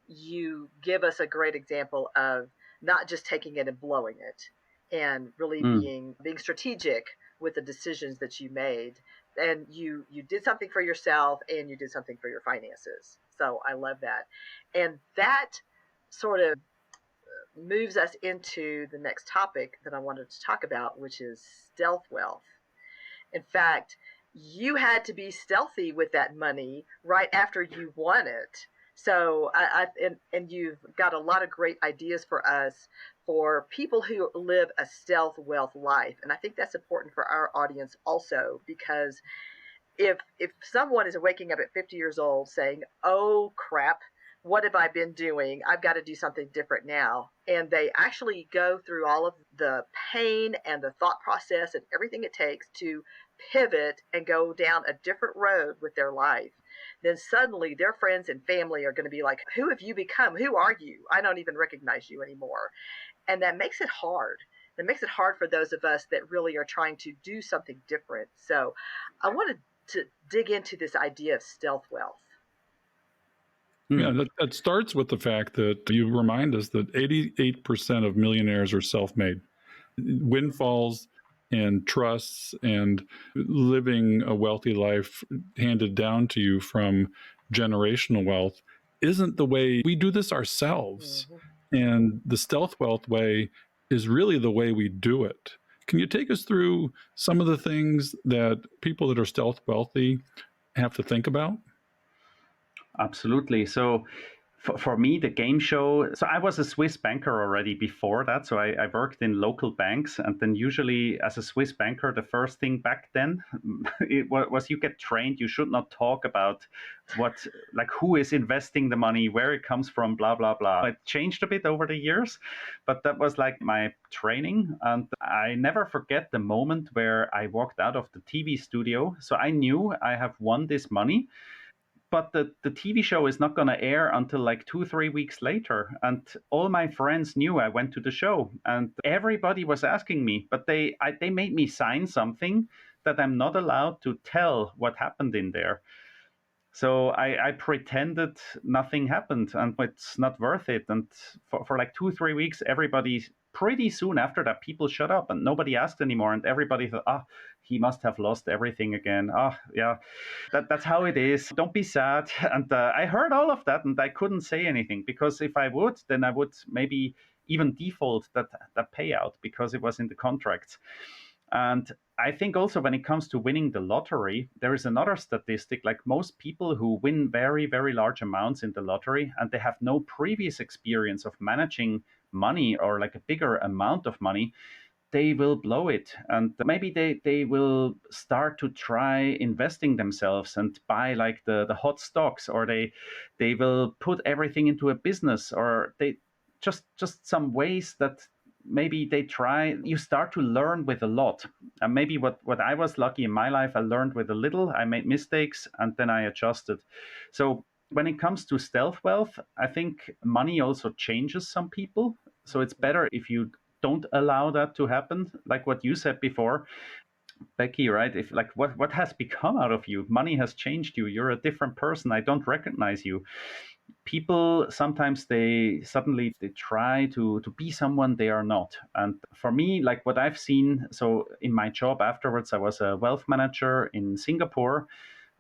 you give us a great example of not just taking it and blowing it, and really being strategic with the decisions that you made. And you did something for yourself, and you did something for your finances. So I love that. And that sort of moves us into the next topic that I wanted to talk about, which is stealth wealth. In fact, you had to be stealthy with that money right after you won it. So and you've got a lot of great ideas for us, for people who live a stealth wealth life. And I think that's important for our audience also, because if someone is waking up at 50 years old saying, oh crap, what have I been doing? I've got to do something different now. And they actually go through all of the pain and the thought process and everything it takes to pivot and go down a different road with their life, then suddenly their friends and family are going to be like, who have you become? Who are you? I don't even recognize you anymore. And that makes it hard. That makes it hard for those of us that really are trying to do something different. So I wanted to dig into this idea of stealth wealth. Yeah, that starts with the fact that you remind us that 88% of millionaires are self-made. Windfalls and trusts and living a wealthy life handed down to you from generational wealth isn't the way. We do this ourselves. And the stealth wealth way is really the way we do it. Can you take us through some of the things that people that are stealth wealthy have to think about? Absolutely. So for me, the game show, so I was a Swiss banker already before that. So I worked in local banks. And then usually as a Swiss banker, the first thing back then it was you get trained. You should not talk about who is investing the money, where it comes from, blah, blah, blah. It changed a bit over the years, but that was like my training. And I never forget the moment where I walked out of the TV studio. So I knew I have won this money. But the TV show is not going to air until like 2-3 weeks later. And all my friends knew I went to the show, and everybody was asking me, but they made me sign something that I'm not allowed to tell what happened in there. So I pretended nothing happened, and it's not worth it. And for like 2-3 weeks, everybody, pretty soon after that, people shut up and nobody asked anymore. And everybody thought, he must have lost everything again. Yeah, that's how it is. Don't be sad. And I heard all of that, and I couldn't say anything, because if I would, then I would maybe even default that payout, because it was in the contracts. And I think also when it comes to winning the lottery, there is another statistic, like most people who win very, very large amounts in the lottery and they have no previous experience of managing money or like a bigger amount of money, they will blow it. And maybe they will start to try investing themselves and buy like the hot stocks, or they will put everything into a business, or they just some ways that maybe they try. You start to learn with a lot. And maybe what I was lucky in my life, I learned with a little. I made mistakes and then I adjusted. So when it comes to stealth wealth, I think money also changes some people. So it's better if you don't allow that to happen. Like what you said before, Becky, right? If like what has become out of you? Money has changed you. You're a different person. I don't recognize you. People sometimes they try to be someone they are not. And for me, like what I've seen, so in my job afterwards, I was a wealth manager in Singapore.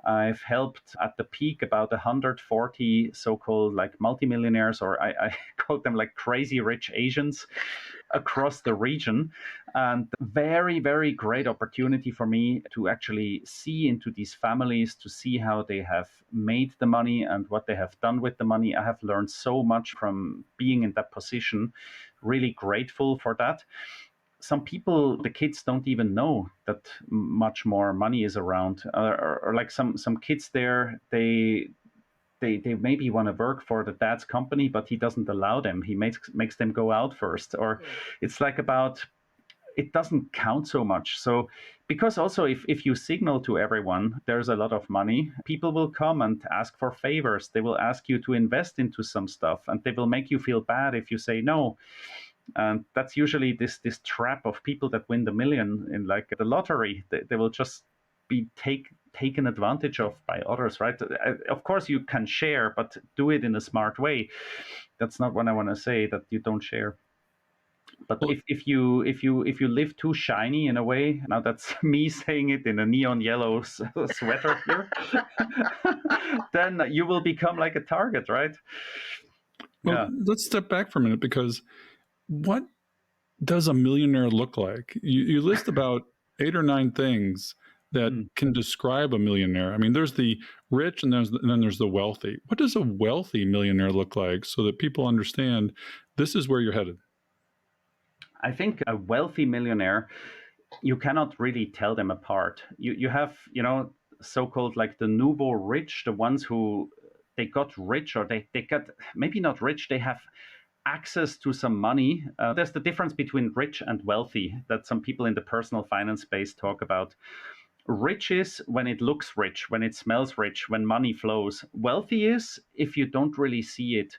I've helped at the peak about 140 so-called like multimillionaires, or I call them like crazy rich Asians across the region. And very, very great opportunity for me to actually see into these families, to see how they have made the money and what they have done with the money. I have learned so much from being in that position. Really grateful for that. Some people, the kids don't even know that much more money is around, or like some kids there, they maybe want to work for the dad's company, but he doesn't allow them. He makes them go out first, or it's like about, it doesn't count so much. So because also if you signal to everyone there's a lot of money, people will come and ask for favors. They will ask you to invest into some stuff, and they will make you feel bad if you say no. And that's usually this trap of people that win the million in like the lottery. They will just be taken advantage of by others, right? Of course you can share, but do it in a smart way. That's not what I want to say, that you don't share. But if you live too shiny in a way, now that's me saying it in a neon yellow sweater here, then you will become like a target, right? Well, let's step back for a minute, because what does a millionaire look like? You list about 8 or 9 things that can describe a millionaire. I mean, there's the rich and then there's the wealthy. What does a wealthy millionaire look like, so that people understand this is where you're headed? I think a wealthy millionaire, you cannot really tell them apart. You have, so-called like the nouveau rich, the ones who they got rich, or they got maybe not rich, they have access to some money. There's the difference between rich and wealthy that some people in the personal finance space talk about. Rich is when it looks rich, when it smells rich, when money flows. Wealthy is if you don't really see it.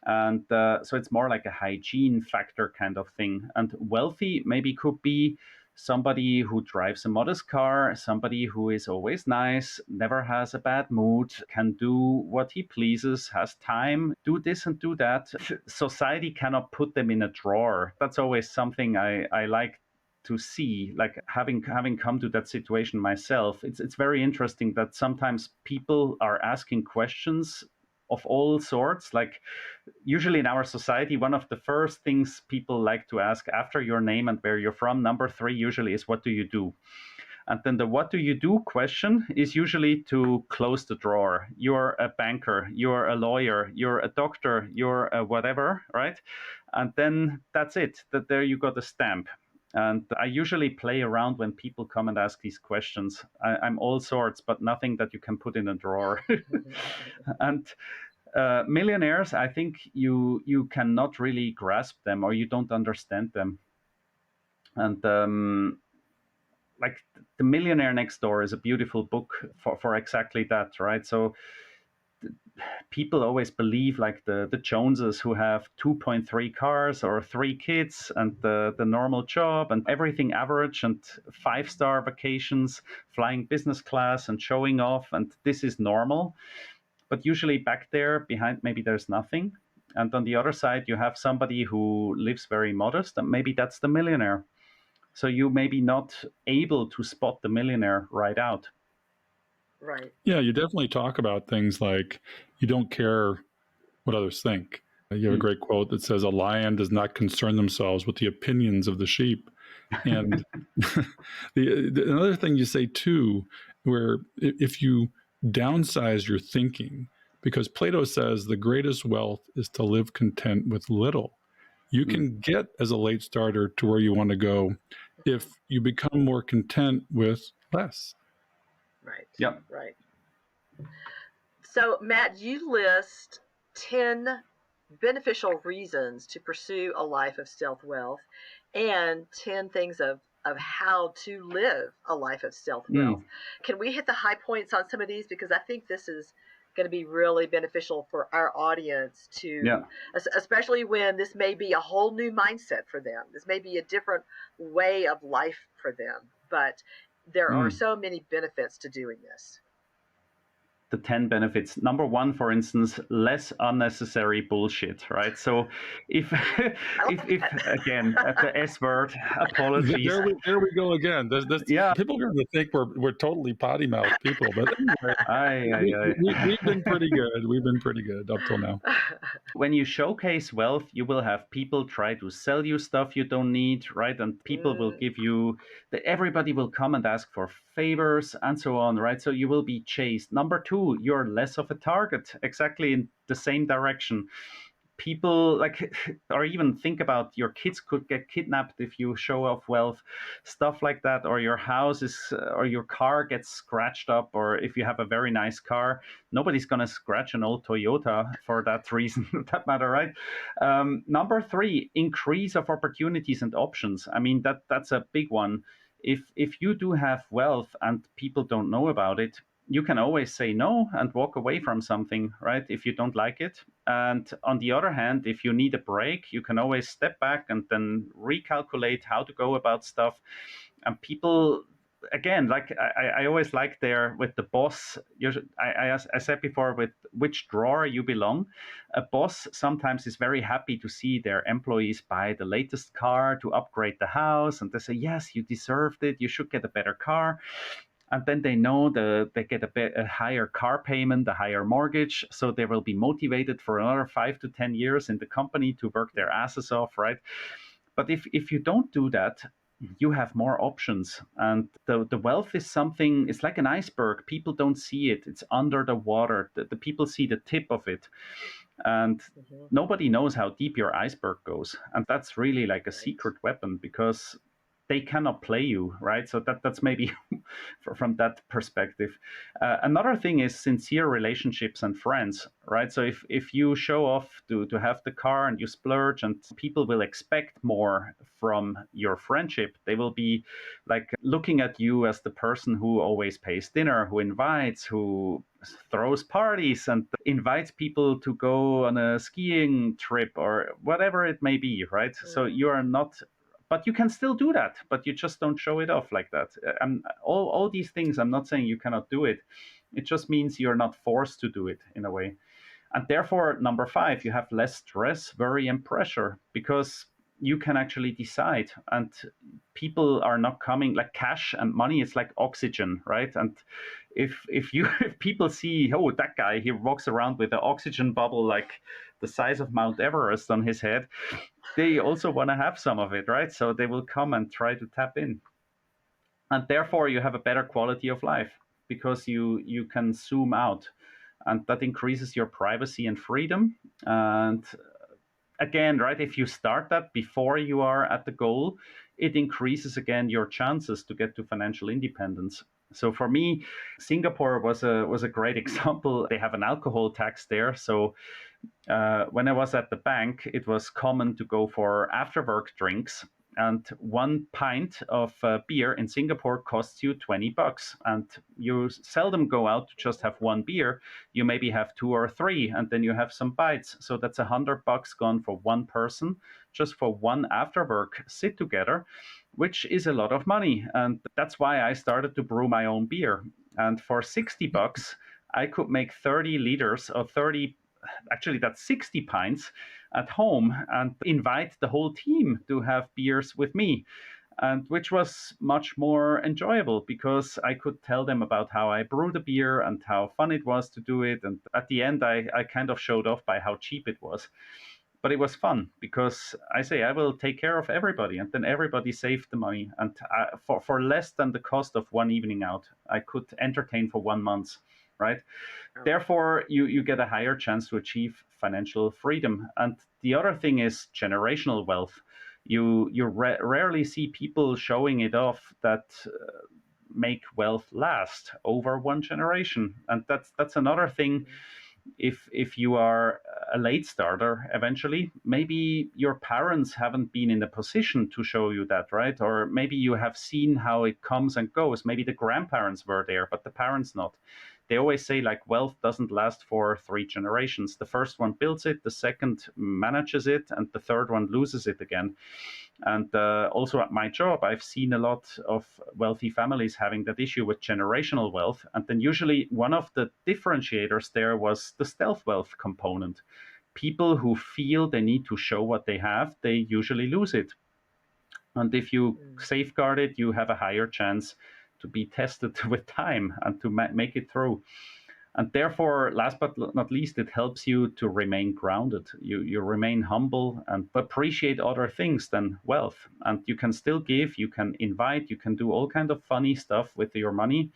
And so it's more like a hygiene factor kind of thing. And wealthy maybe could be somebody who drives a modest car, somebody who is always nice, never has a bad mood, can do what he pleases, has time, do this and do that. Society cannot put them in a drawer. That's always something I like to see, like having come to that situation myself. It's very interesting that sometimes people are asking questions of all sorts. Like usually in our society, one of the first things people like to ask after your name and where you're from, number 3 usually is, what do you do? And then the what do you do question is usually to close the drawer. You're a banker, you're a lawyer, you're a doctor, you're a whatever, right? And then that's it, that there you got a stamp. And I usually play around when people come and ask these questions. I'm all sorts, but nothing that you can put in a drawer. And millionaires, I think you cannot really grasp them, or you don't understand them. And like The Millionaire Next Door is a beautiful book for exactly that, right? So people always believe like the Joneses, who have 2.3 cars or 3 kids and the normal job and everything average and 5-star vacations, flying business class and showing off, and this is normal. But usually back there behind, maybe there's nothing. And on the other side, you have somebody who lives very modest, and maybe that's the millionaire. So you may be not able to spot the millionaire right out. Right. Yeah, you definitely talk about things like you don't care what others think. You have a great quote that says, "A lion does not concern themselves with the opinions of the sheep." And another thing you say too, where if you downsize your thinking, because Plato says the greatest wealth is to live content with little. You can get as a late starter to where you want to go if you become more content with less. Right. Yep. Right. So, Matt, you list 10 beneficial reasons to pursue a life of stealth wealth, and 10 things of how to live a life of stealth wealth. Can we hit the high points on some of these? Because I think this is going to be really beneficial for our audience to, especially when this may be a whole new mindset for them. This may be a different way of life for them, but there are so many benefits to doing this. The 10 benefits. Number one, for instance, less unnecessary bullshit, right? So if again, the S word, apologies. There we go again. People are going to think we're totally potty mouth people, but anyway, we've been pretty good. We've been pretty good up till now. When you showcase wealth, you will have people try to sell you stuff you don't need, right? And people will give you, everybody will come and ask for favors and so on, right? So you will be chased. Number two, you're less of a target, exactly in the same direction. People or even think about your kids could get kidnapped if you show off wealth, stuff like that, or your house or your car gets scratched up, or if you have a very nice car, nobody's going to scratch an old Toyota for that reason, that matter, right? Number three, increase of opportunities and options. I mean, that's a big one. If you do have wealth and people don't know about it, you can always say no and walk away from something, right? If you don't like it. And on the other hand, if you need a break, you can always step back and then recalculate how to go about stuff. And people, again, I always like there with the boss, I said before, with which drawer you belong. A boss sometimes is very happy to see their employees buy the latest car to upgrade the house. And they say, yes, you deserved it. You should get a better car. And then they know they get a higher car payment, a higher mortgage. So they will be motivated for another 5 to 10 years in the company to work their asses off, right? But if you don't do that, you have more options. And the wealth is something, it's like an iceberg. People don't see it. It's under the water. The people see the tip of it. And nobody knows how deep your iceberg goes. And that's really like a secret weapon, because they cannot play you, right? So that's maybe from that perspective. Another thing is sincere relationships and friends, right? So if you show off to have the car and you splurge, and people will expect more from your friendship, they will be like looking at you as the person who always pays dinner, who invites, who throws parties and invites people to go on a skiing trip or whatever it may be, right? So you are not... But you can still do that, but you just don't show it off like that. And all these things, I'm not saying you cannot do it. It just means you're not forced to do it in a way. And therefore, number 5, you have less stress, worry, and pressure, because you can actually decide. And people are not coming, like cash and money is like oxygen, right? And if people see, oh, that guy, he walks around with an oxygen bubble like the size of Mount Everest on his head, they also want to have some of it, right? So they will come and try to tap in. And therefore, you have a better quality of life because you can zoom out, and that increases your privacy and freedom. And again, right, if you start that before you are at the goal, it increases again your chances to get to financial independence. So for me, Singapore was a great example. They have an alcohol tax there. So when I was at the bank, it was common to go for after-work drinks. And 1 pint of beer in Singapore costs you $20. And you seldom go out to just have one beer. You maybe have 2 or 3, and then you have some bites. So that's $100 gone for one person, just for one after-work sit together, which is a lot of money. And that's why I started to brew my own beer. And for $60, I could make 30 liters or 30, actually that's 60 pints at home, and invite the whole team to have beers with me. And which was much more enjoyable because I could tell them about how I brew the beer and how fun it was to do it. And at the end, I kind of showed off by how cheap it was. But it was fun because I say I will take care of everybody, and then everybody saved the money. And for less than the cost of one evening out, I could entertain for 1 month, right? Therefore, you get a higher chance to achieve financial freedom. And the other thing is generational wealth. You rarely see people showing it off that make wealth last over one generation. And that's another thing. If you are a late starter eventually, maybe your parents haven't been in a position to show you that, right? Or maybe you have seen how it comes and goes. Maybe the grandparents were there, but the parents not. They always say like wealth doesn't last for 3 generations. The first one builds it, the second manages it, and the third one loses it again. And also at my job, I've seen a lot of wealthy families having that issue with generational wealth. And then usually one of the differentiators there was the stealth wealth component. People who feel they need to show what they have, they usually lose it. And if you safeguard it, you have a higher chance to be tested with time and to make it through. And therefore, last but not least, it helps you to remain grounded. You remain humble and appreciate other things than wealth. And you can still give, you can invite, you can do all kind of funny stuff with your money,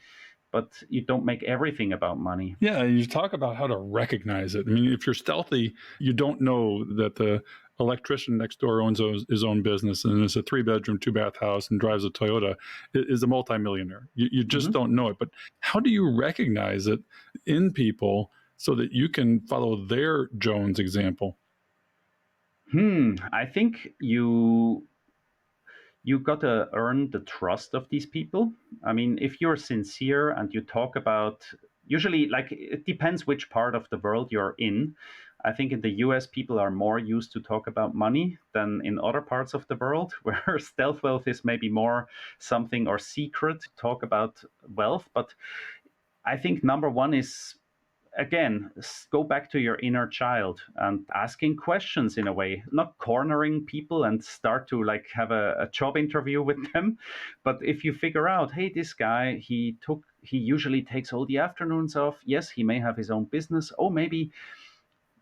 but you don't make everything about money. Yeah, you talk about how to recognize it. I mean, if you're stealthy, you don't know that the electrician next door owns his own business and it's a 3-bedroom, 2-bath house and drives a Toyota, is a multimillionaire. You just don't know it. But how do you recognize it in people so that you can follow their Jones example? I think you got to earn the trust of these people. I mean, if you're sincere and you talk about, usually, like, it depends which part of the world you're in. I think in the US, people are more used to talk about money than in other parts of the world, where stealth wealth is maybe more something or secret to talk about wealth. But I think number one is, again, go back to your inner child and asking questions in a way, not cornering people and start to like have a job interview with them. But if you figure out, hey, this guy, he usually takes all the afternoons off. Yes, he may have his own business. Oh, maybe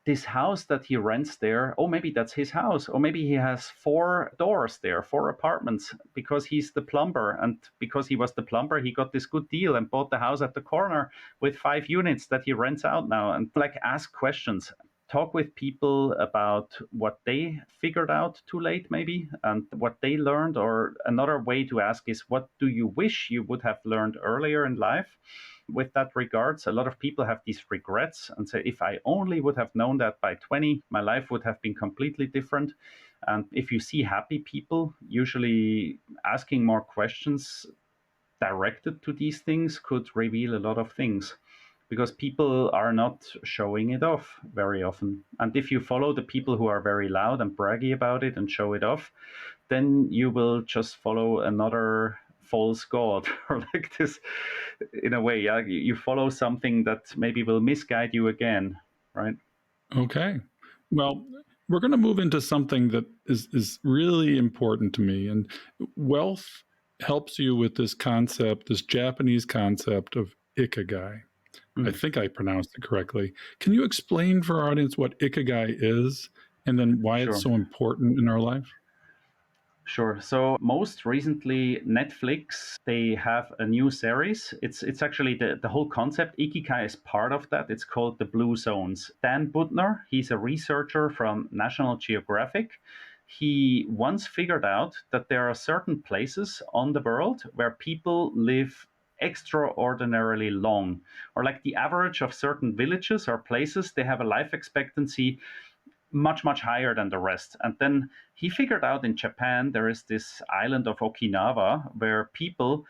this house that he rents there, oh, maybe that's his house. Or maybe he has 4 doors there, 4 apartments, because he's the plumber. And because he was the plumber, he got this good deal and bought the house at the corner with 5 units that he rents out now. And like, ask questions. Talk with people about what they figured out too late, maybe, and what they learned. Or another way to ask is, what do you wish you would have learned earlier in life? With that regards, a lot of people have these regrets and say, if I only would have known that by 20, my life would have been completely different. And if you see happy people, usually asking more questions directed to these things could reveal a lot of things, because people are not showing it off very often. And if you follow the people who are very loud and braggy about it and show it off, then you will just follow another false god, or like this, in a way. Yeah, you follow something that maybe will misguide you again, right? Okay. Well, we're going to move into something that is really important to me. And wealth helps you with this concept, this Japanese concept of Ikigai. I think I pronounced it correctly. Can you explain for our audience what Ikigai is and then why it's so important in our life? Sure. So most recently, Netflix, they have a new series. It's actually the whole concept. Ikigai is part of that. It's called The Blue Zones. Dan Buettner, he's a researcher from National Geographic. He once figured out that there are certain places on the world where people live extraordinarily long, or like the average of certain villages or places, they have a life expectancy much, much higher than the rest. And then he figured out in Japan, there is this island of Okinawa where people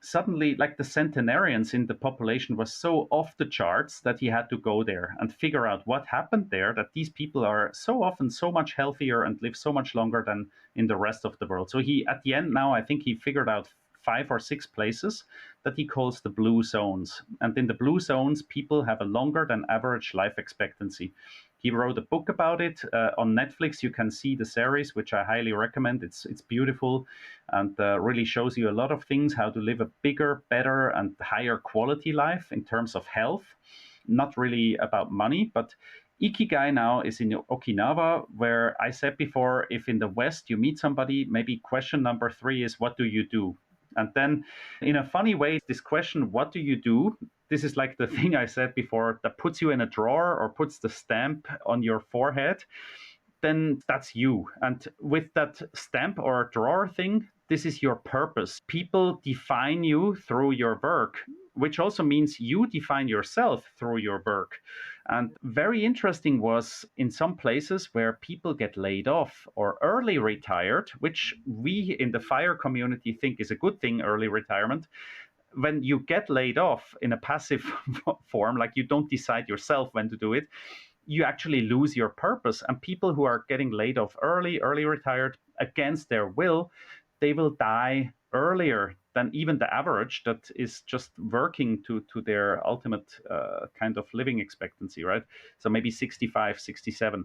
suddenly, like the centenarians in the population was so off the charts that he had to go there and figure out what happened there, that these people are so often so much healthier and live so much longer than in the rest of the world. So he, at the end now, I think he figured out 5 or 6 places that he calls the blue zones. And in the blue zones, people have a longer than average life expectancy. He wrote a book about it. On Netflix, you can see the series, which I highly recommend. It's beautiful and really shows you a lot of things, how to live a bigger, better, and higher quality life in terms of health. Not really about money, but Ikigai now is in Okinawa, where I said before, if in the West you meet somebody, maybe question number 3 is, what do you do? And then in a funny way, this question, what do you do? This is like the thing I said before that puts you in a drawer or puts the stamp on your forehead. Then that's you. And with that stamp or drawer thing, this is your purpose. People define you through your work, which also means you define yourself through your work. And very interesting was in some places where people get laid off or early retired, which we in the fire community think is a good thing, early retirement. When you get laid off in a passive form, like you don't decide yourself when to do it, you actually lose your purpose. And people who are getting laid off early retired against their will, they will die earlier than even the average that is just working to their ultimate kind of living expectancy, right? So maybe 65, 67.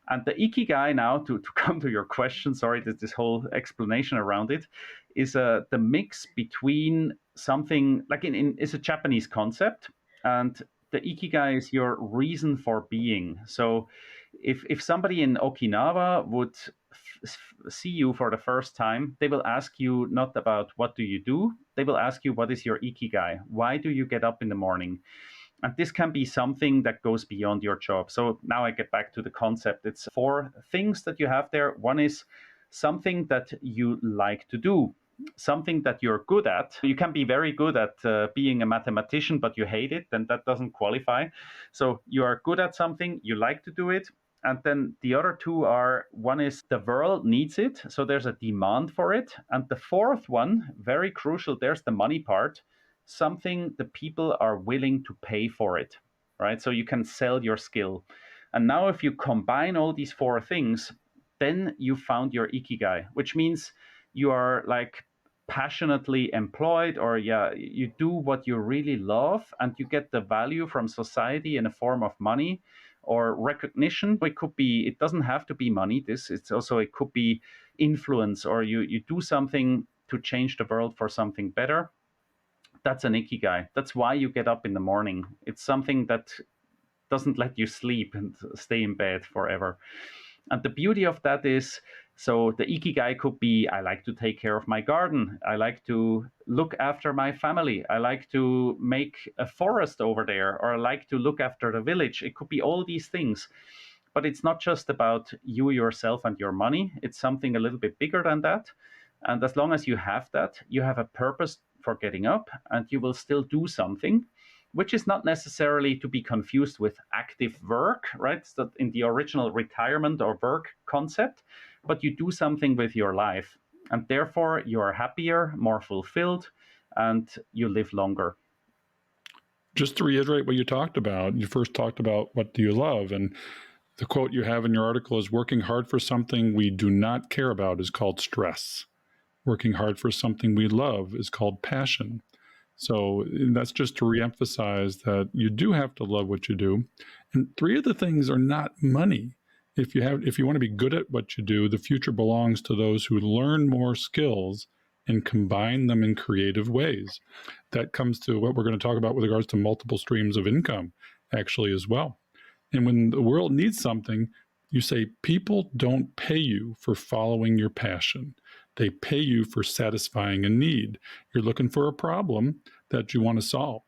And the Ikigai now, to come to your question, sorry, this whole explanation around it, is the mix between something, like it's a Japanese concept, and the Ikigai is your reason for being. So if somebody in Okinawa would see you for the first time, they will ask you not about what do you do, they will ask you what is your Ikigai? Why do you get up in the morning? And this can be something that goes beyond your job. So now I get back to the concept. It's 4 things that you have there. One is something that you like to do, something that you're good at. You can be very good at being a mathematician, but you hate it, then that doesn't qualify. So you are good at something, you like to do it. And then the other 2 are, one is the world needs it, so there's a demand for it. And the 4th one, very crucial, there's the money part, something the people are willing to pay for it, right? So you can sell your skill. And now if you combine all these 4 things, then you found your Ikigai, which means you are like passionately employed, or you do what you really love and you get the value from society in a form of money or recognition. It doesn't have to be money. It could be influence, or you do something to change the world for something better. That's an Ikigai. That's why you get up in the morning. It's something that doesn't let you sleep and stay in bed forever. And the beauty of that is, so the Ikigai could be, I like to take care of my garden. I like to look after my family. I like to make a forest over there, or I like to look after the village. It could be all these things. But it's not just about you, yourself, and your money. It's something a little bit bigger than that. And as long as you have that, you have a purpose for getting up, and you will still do something, which is not necessarily to be confused with active work, right? That in the original retirement or work concept, but you do something with your life, and therefore you are happier, more fulfilled, and you live longer. Just to reiterate what you talked about, you first talked about what do you love, and the quote you have in your article is, working hard for something we do not care about is called stress. Working hard for something we love is called passion. So that's just to reemphasize that you do have to love what you do. And 3 of the things are not money. If you want to be good at what you do, the future belongs to those who learn more skills and combine them in creative ways. That comes to what we're going to talk about with regards to multiple streams of income, actually, as well. And when the world needs something, you say people don't pay you for following your passion. They pay you for satisfying a need. You're looking for a problem that you want to solve,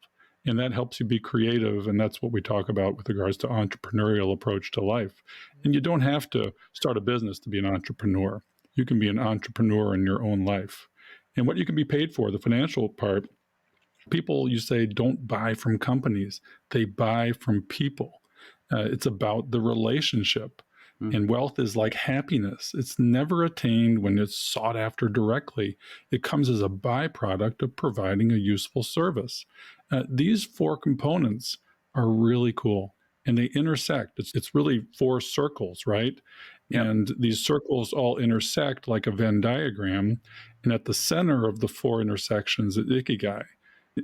and that helps you be creative, and that's what we talk about with regards to entrepreneurial approach to life. And you don't have to start a business to be an entrepreneur. You can be an entrepreneur in your own life. And what you can be paid for, the financial part, people, you say, don't buy from companies. They buy from people. It's about the relationship. And wealth is like happiness. It's never attained when it's sought after directly. It comes as a byproduct of providing a useful service. These 4 components are really cool, and they intersect. It's really 4 circles, right? Yep. And these circles all intersect like a Venn diagram. And at the center of the 4 intersections is Ikigai.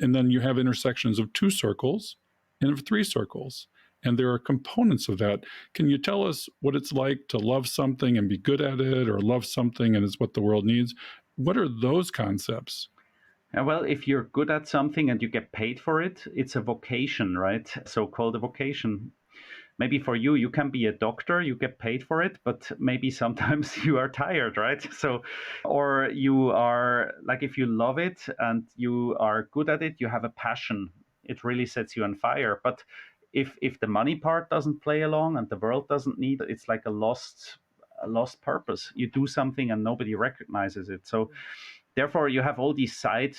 And then you have intersections of 2 circles and of 3 circles. And there are components of that. Can you tell us what it's like to love something and be good at it, or love something and it's what the world needs? What are those concepts? Well, if you're good at something and you get paid for it, it's a vocation, right? So-called a vocation. Maybe for you, you can be a doctor, you get paid for it, but maybe sometimes you are tired, right? So, or you are, like, if you love it and you are good at it, you have a passion. It really sets you on fire. But if the money part doesn't play along and the world doesn't need it, it's like a lost purpose. You do something and nobody recognizes it. So therefore you have all these side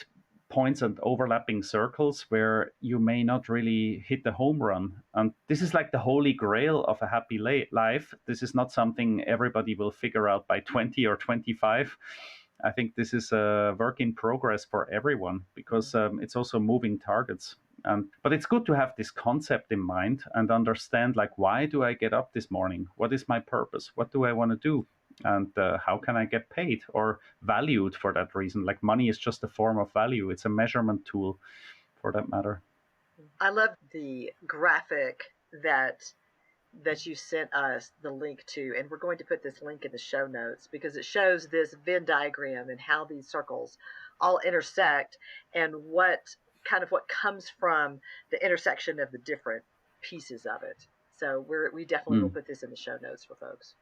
points and overlapping circles where you may not really hit the home run. And this is like the holy grail of a happy life. This is not something everybody will figure out by 20 or 25. I think this is a work in progress for everyone, because it's also moving targets. But it's good to have this concept in mind and understand, like, why do I get up this morning? What is my purpose? What do I want to do? And how can I get paid or valued for that reason? Like, money is just a form of value. It's a measurement tool for that matter. I love the graphic that you sent us the link to, and we're going to put this link in the show notes, because it shows this Venn diagram and how these circles all intersect and what comes from the intersection of the different pieces of it. So we definitely will put this in the show notes for folks.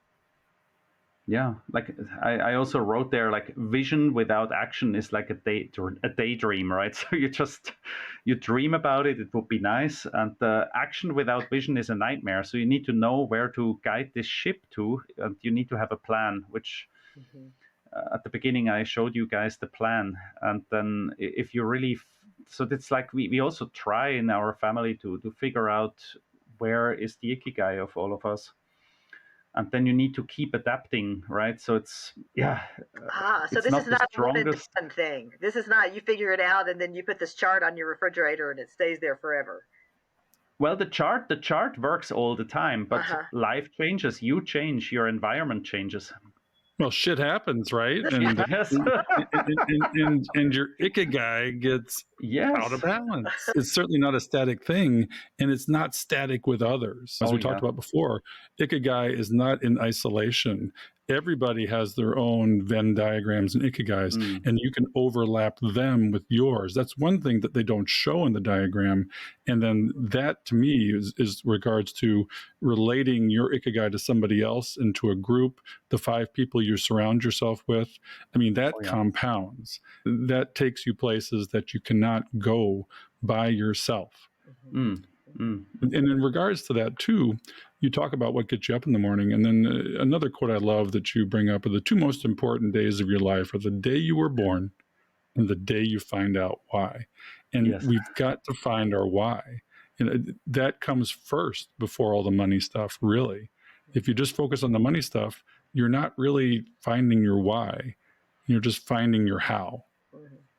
Yeah, like I also wrote there, like, vision without action is like a daydream, right? So you dream about it, it would be nice, and action without vision is a nightmare. So you need to know where to guide this ship to, and you need to have a plan, which at the beginning I showed you guys the plan. And then if you really, so it's like we also try in our family to figure out where is the Ikigai of all of us. And then you need to keep adapting, right? So it's, so this is not a one and done thing. This is not, you figure it out and then you put this chart on your refrigerator and it stays there forever. Well, the chart works all the time, but life changes, you change, your environment changes. Well, shit happens, right? And, Yes. and your Ikigai gets out of balance. It's certainly not a static thing, and it's not static with others. As we talked about before, Ikigai is not in isolation. Everybody has their own Venn diagrams and Ikigais, and you can overlap them with yours. That's one thing that they don't show in the diagram. And then that, to me, is regards to relating your Ikigai to somebody else, into a group, the 5 people you surround yourself with. I mean, that compounds. That takes you places that you cannot go by yourself. And in regards to that, too, you talk about what gets you up in the morning. And then another quote I love that you bring up are the 2 most important days of your life are the day you were born and the day you find out why. And we've got to find our why. And that comes first before all the money stuff, really. If you just focus on the money stuff, you're not really finding your why. You're just finding your how.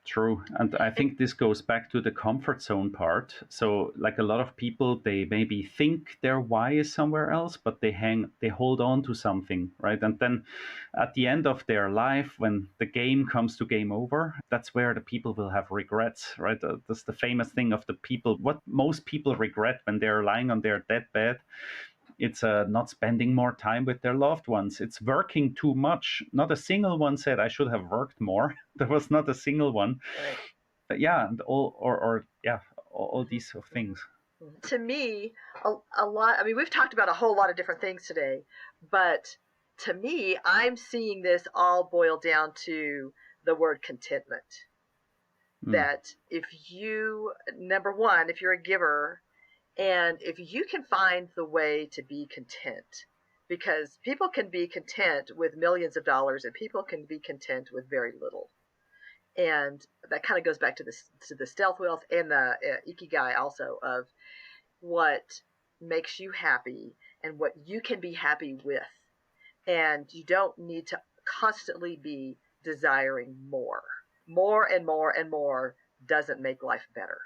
True. And I think this goes back to the comfort zone part. So like a lot of people, they maybe think their why is somewhere else, but they hold on to something, right? And then at the end of their life, when the game comes to game over, that's where the people will have regrets, right? That's the famous thing of the people. What most people regret when they're lying on their deathbed, it's not spending more time with their loved ones. It's working too much. Not a single one said I should have worked more. There was not a single one. Right. But and all these sort of things. To me, a lot. I mean, we've talked about a whole lot of different things today, but to me, I'm seeing this all boil down to the word contentment. That if you, number one, if you're a giver, and if you can find the way to be content, because people can be content with millions of dollars and people can be content with very little. And that kind of goes back to the stealth wealth and the Ikigai also, of what makes you happy and what you can be happy with. And you don't need to constantly be desiring more. More and more and more doesn't make life better.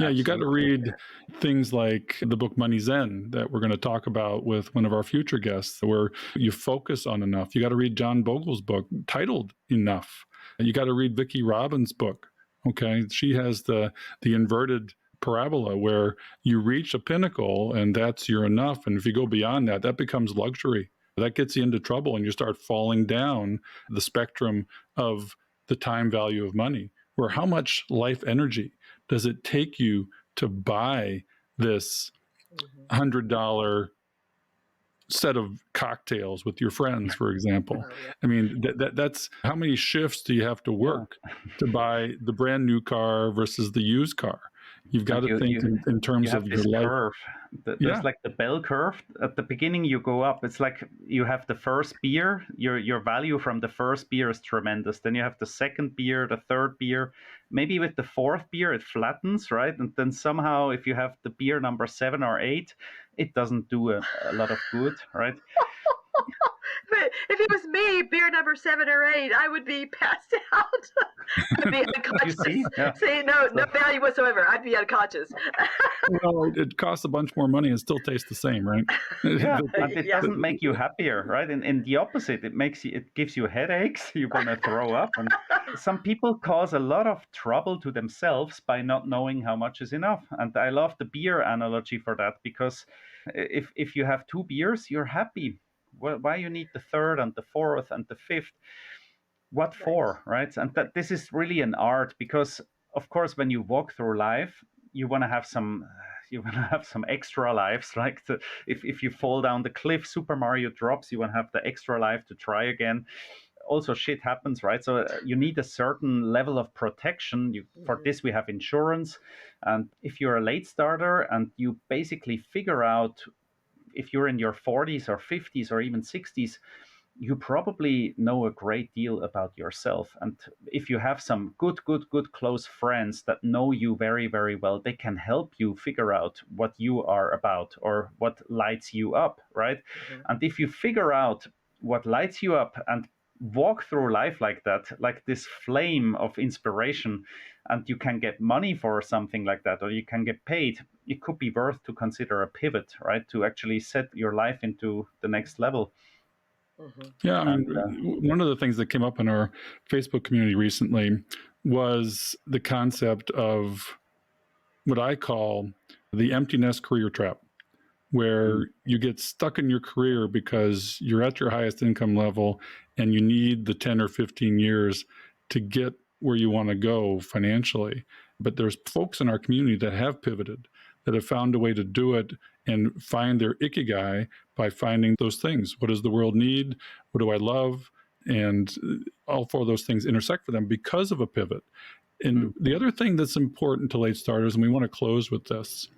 Yeah, you got to read things like the book MoneyZen that we're going to talk about with one of our future guests, where you focus on enough. You got to read John Bogle's book titled Enough. You got to read Vicki Robbins' book. Okay, she has the inverted parabola where you reach a pinnacle and that's your enough. And if you go beyond that, that becomes luxury. That gets you into trouble and you start falling down the spectrum of the time value of money, where how much life energy does it take you to buy this $100 set of cocktails with your friends, for example? I mean, that's how many shifts do you have to work to buy the brand new car versus the used car? You've got And to think in you terms have of your this life. curve. There's Yeah. like the bell curve. At the beginning, you go up. It's like you have the first beer. Your value from the first beer is tremendous. Then you have the second beer, the third beer. Maybe with the fourth beer, it flattens, right? And then somehow, if you have the beer number 7 or 8, it doesn't do a lot of good, right? But if it was me, beer number 7 or 8, I would be passed out. I'd be unconscious. see? Yeah. See, no value whatsoever. I'd be unconscious. Well, it costs a bunch more money and still tastes the same, right? Yeah, and it Yeah. doesn't make you happier, right? In the opposite, it gives you headaches. You're gonna throw up, and some people cause a lot of trouble to themselves by not knowing how much is enough. And I love the beer analogy for that, because if you have 2 beers, you're happy. Well, why you need the third and the fourth and the fifth? What for, right? And that this is really an art, because of course when you walk through life, you want to have some extra lives, like if you fall down the cliff, Super Mario drops, you want to have the extra life to try again. Also shit happens, right? So you need a certain level of protection. For this we have insurance. And if you're a late starter and you basically figure out, if you're in your 40s or 50s or even 60s, you probably know a great deal about yourself. And if you have some good close friends that know you very, very well, they can help you figure out what you are about or what lights you up, right? And if you figure out what lights you up and walk through life like that, like this flame of inspiration, and you can get money for something like that, or you can get paid, it could be worth to consider a pivot, right? To actually set your life into the next level. Yeah, I mean, one of the things that came up in our Facebook community recently was the concept of what I call the empty nest career trap, where you get stuck in your career because you're at your highest income level and you need the 10 or 15 years to get where you want to go financially. But there's folks in our community that have pivoted, that have found a way to do it and find their Ikigai by finding those things. What does the world need? What do I love? And all 4 of those things intersect for them because of a pivot. And the other thing that's important to late starters, and we want to close with this,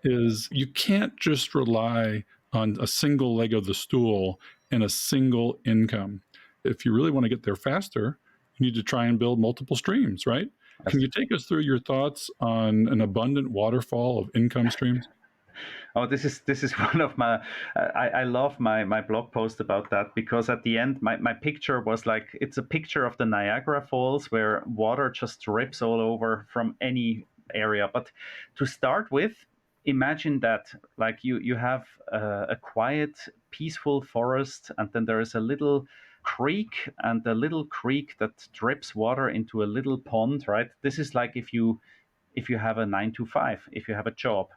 is you can't just rely on a single leg of the stool and a single income. If you really want to get there faster, you need to try and build multiple streams, right? Can you take us through your thoughts on an abundant waterfall of income streams? Oh, this is one of my, I love my blog post about that, because at the end, my picture was like, it's a picture of the Niagara Falls where water just drips all over from any area. But to start with, imagine that like you have a quiet, peaceful forest, and then there is a little creek, and the little creek that drips water into a little pond, right? This is like if you have a 9 to 5, if you have a job,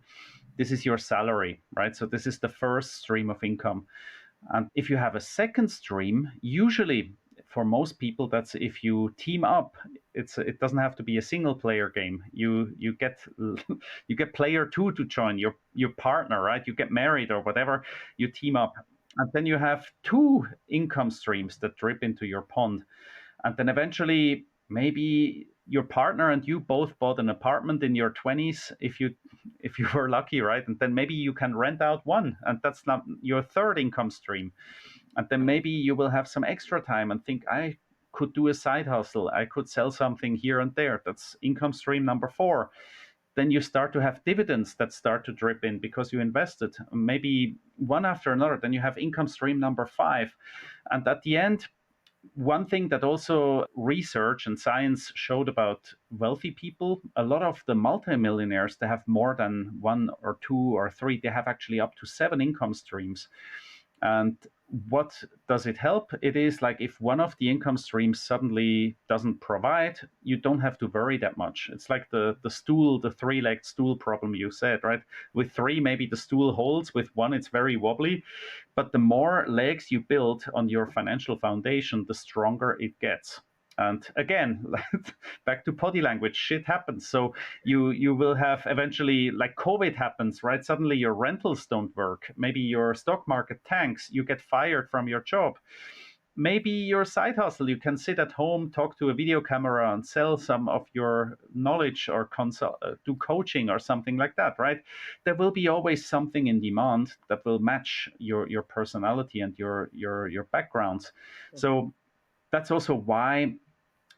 this is your salary, right? So this is the first stream of income. And if you have a second stream, usually for most people, that's if you team up. It doesn't have to be a single player game. You get player 2 to join your partner, right? You get married or whatever, you team up. And then you have 2 income streams that drip into your pond. And then eventually, maybe your partner and you both bought an apartment in your 20s, if you were lucky, right? And then maybe you can rent out one, and that's not your third income stream. And then maybe you will have some extra time and think, I could do a side hustle. I could sell something here and there. That's income stream number 4. Then you start to have dividends that start to drip in because you invested, maybe one after another. Then you have income stream number 5. And at the end, one thing that also research and science showed about wealthy people, a lot of the multimillionaires, they have more than 1 or 2 or 3. They have actually up to 7 income streams. And what does it help? It is like if one of the income streams suddenly doesn't provide, you don't have to worry that much. It's like the stool, the 3-legged stool problem you said, right? With 3, maybe the stool holds. With 1, it's very wobbly. But the more legs you build on your financial foundation, the stronger it gets. And again, back to body language, shit happens. So you will have eventually, like COVID happens, right? Suddenly your rentals don't work. Maybe your stock market tanks. You get fired from your job. maybe your side hustle. You can sit at home, talk to a video camera, and sell some of your knowledge, or do coaching or something like that, right? There will be always something in demand that will match your personality and your backgrounds. So that's also why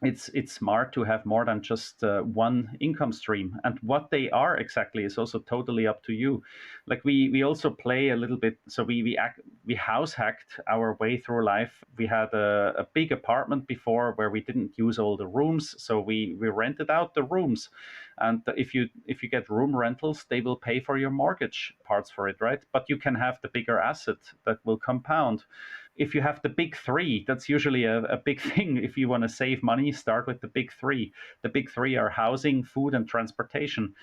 it's smart to have more than just one income stream, and what they are exactly is also totally up to you. Like we also play a little bit, so we house hacked our way through life. We had a big apartment before where we didn't use all the rooms, so we rented out the rooms, and if you get room rentals, they will pay for your mortgage parts for it, right? But you can have the bigger asset that will compound. If you have the big three, that's usually a big thing. If you want to save money, start with the big three. The big three are housing, food, and transportation.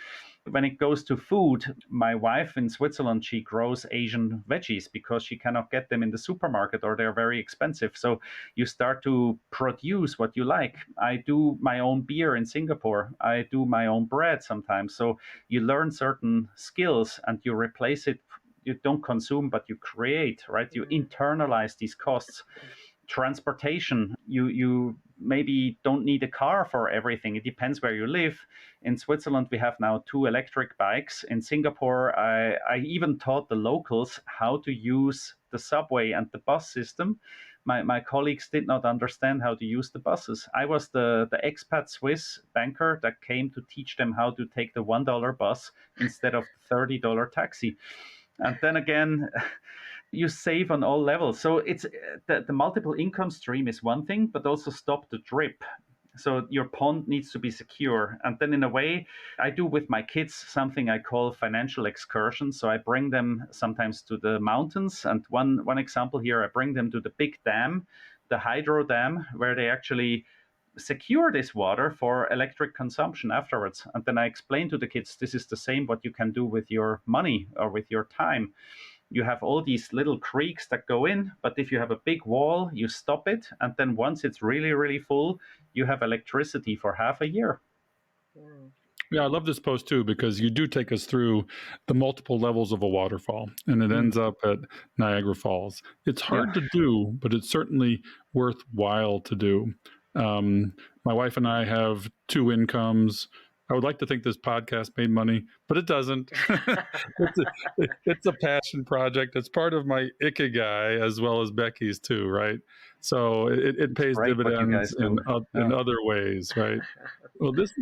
When it goes to food, my wife in Switzerland, she grows Asian veggies because she cannot get them in the supermarket, or they're very expensive. So you start to produce what you like. I do my own beer in Singapore. I do my own bread sometimes. So you learn certain skills and you replace it. You don't consume, but you create, right? You internalize these costs. Transportation, you maybe don't need a car for everything. It depends where you live. In Switzerland, we have now 2 electric bikes. In Singapore, I even taught the locals how to use the subway and the bus system. My colleagues did not understand how to use the buses. I was the expat Swiss banker that came to teach them how to take the $1 bus instead of the $30 taxi. And then again, you save on all levels. So it's the multiple income stream is one thing, but also stop the drip. So your pond needs to be secure. And then in a way, I do with my kids something I call financial excursions. So I bring them sometimes to the mountains. And one example here, I bring them to the big dam, the hydro dam, where they actually secure this water for electric consumption afterwards. And then I explain to the kids, this is the same what you can do with your money or with your time. You have all these little creeks that go in, but if you have a big wall, you stop it. And then once it's really, really full, you have electricity for half a year. Yeah, I love this post too, because you do take us through the multiple levels of a waterfall, and it ends up at Niagara Falls. It's hard to do, but it's certainly worthwhile to do. My wife and I have 2 incomes. I would like to think this podcast made money, but it doesn't. It's a passion project. It's part of my Ikigai as well as Becky's too, right? So it pays dividends in other ways, right? Well, this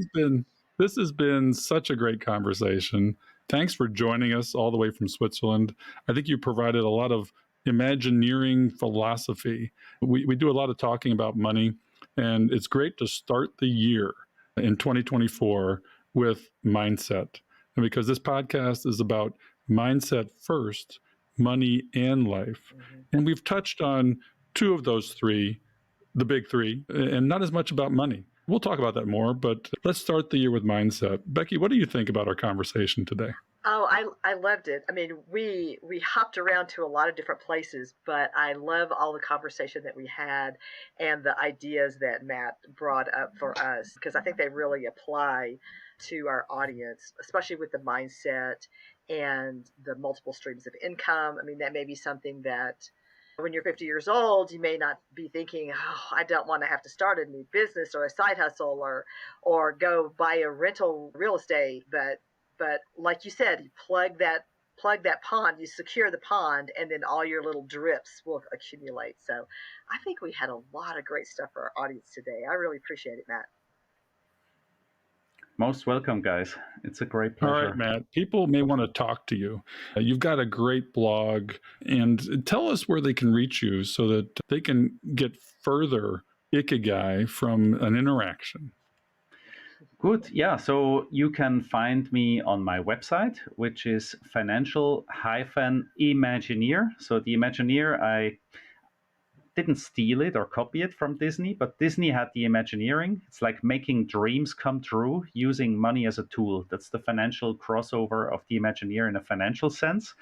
has been such a great conversation. Thanks for joining us all the way from Switzerland. I think you provided a lot of Imagineering philosophy. We do a lot of talking about money, and it's great to start the year in 2024 with mindset. And because this podcast is about mindset first, money and life. And we've touched on 2 of those 3, the big 3, and not as much about money. We'll talk about that more, but let's start the year with mindset. Becky, what do you think about our conversation today? Oh, I loved it. I mean, we hopped around to a lot of different places, but I love all the conversation that we had and the ideas that Matt brought up for us, because I think they really apply to our audience, especially with the mindset and the multiple streams of income. I mean, that may be something that when you're 50 years old, you may not be thinking, oh, I don't want to have to start a new business or a side hustle or go buy a rental real estate. But like you said, you plug that pond, you secure the pond, and then all your little drips will accumulate. So I think we had a lot of great stuff for our audience today. I really appreciate it, Matt. Most welcome, guys. It's a great pleasure. All right, Matt. People may want to talk to you. You've got a great blog, and tell us where they can reach you so that they can get further Ikigai from an interaction. Good. Yeah. So you can find me on my website, which is financial-imagineer. So the Imagineer, I didn't steal it or copy it from Disney, but Disney had the Imagineering. It's like making dreams come true using money as a tool. That's the financial crossover of the Imagineer in a financial sense.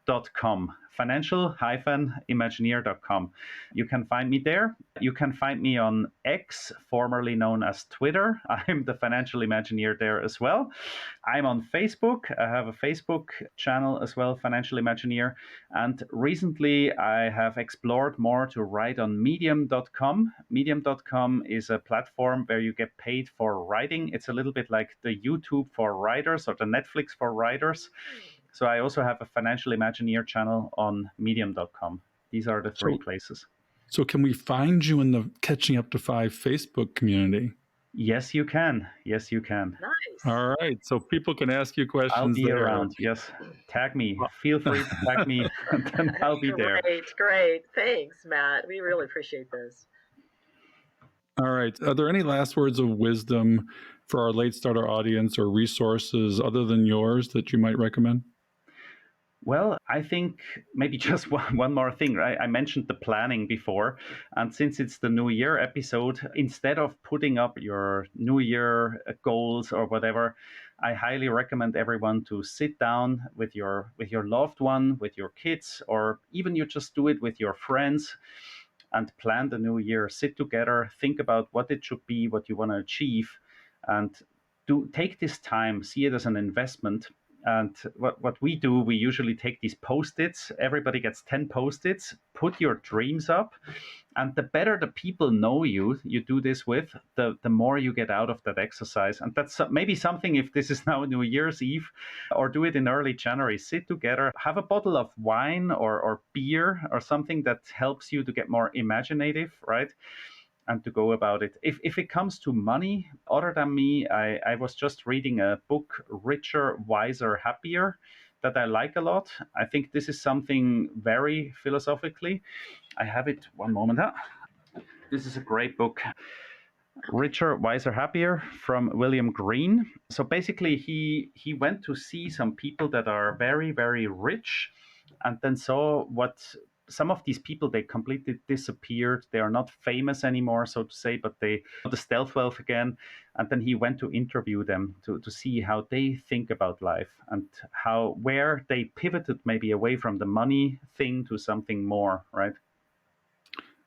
financial-imagineer.com. Financial-imagineer.com. You can find me there. You can find me on X, formerly known as Twitter. I'm the Financial Imagineer there as well. I'm on Facebook. I have a Facebook channel as well, Financial Imagineer. And recently I have explored more to write on medium.com. Medium.com is a platform where you get paid for writing. It's a little bit like the YouTube for writers or the Netflix for writers. So I also have a Financial Imagineer channel on medium.com. These are the three places. So can we find you in the Catching Up to 5 Facebook community? Yes, you can. Yes, you can. Nice. All right. So people can ask you questions. I'll be there. around. Yes. Tag me. Feel free to tag me, and then I'll be there. Great. Thanks, Matt. We really appreciate this. All right. Are there any last words of wisdom for our late starter audience or resources other than yours that you might recommend? Well, I think maybe just one more thing. I mentioned the planning before. And since it's the New Year episode, instead of putting up your New Year goals or whatever, I highly recommend everyone to sit down with your loved one, with your kids, or even you just do it with your friends and plan the new year. Sit together, think about what it should be, what you want to achieve, and take this time, see it as an investment. And what we do, we usually take these Post-its. Everybody gets 10 Post-its. Put your dreams up. And the better the people know you do this with, the more you get out of that exercise. And that's maybe something, if this is now New Year's Eve, or do it in early January, sit together, have a bottle of wine or beer or something that helps you to get more imaginative, right? And to go about it. If it comes to money, other than me, I was just reading a book, Richer, Wiser, Happier, that I like a lot. I think this is something very philosophically. I have it one moment. This is a great book. Richer, Wiser, Happier from William Green. So basically he went to see some people that are very, very rich and then saw what some of these people, they completely disappeared. They are not famous anymore, so to say, but they the stealth wealth again. And then he went to interview them to see how they think about life and where they pivoted maybe away from the money thing to something more, right?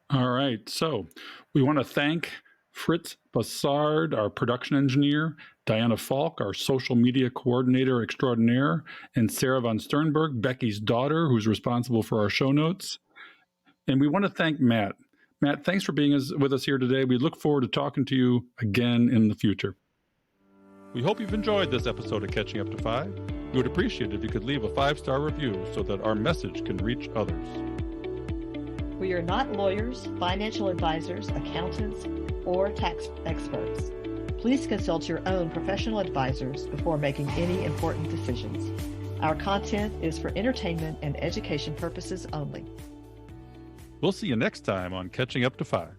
All right. So we want to thank Fritz Bassard, our production engineer, Diana Falk, our social media coordinator extraordinaire, and Sarah von Sternberg, Becky's daughter, who's responsible for our show notes. And we want to thank Matt. Matt, thanks for being with us here today. We look forward to talking to you again in the future. We hope you've enjoyed this episode of Catching Up to 5. We would appreciate it if you could leave a 5-star review so that our message can reach others. We are not lawyers, financial advisors, accountants, or tax experts. Please consult your own professional advisors before making any important decisions. Our content is for entertainment and education purposes only. We'll see you next time on Catching Up to 5.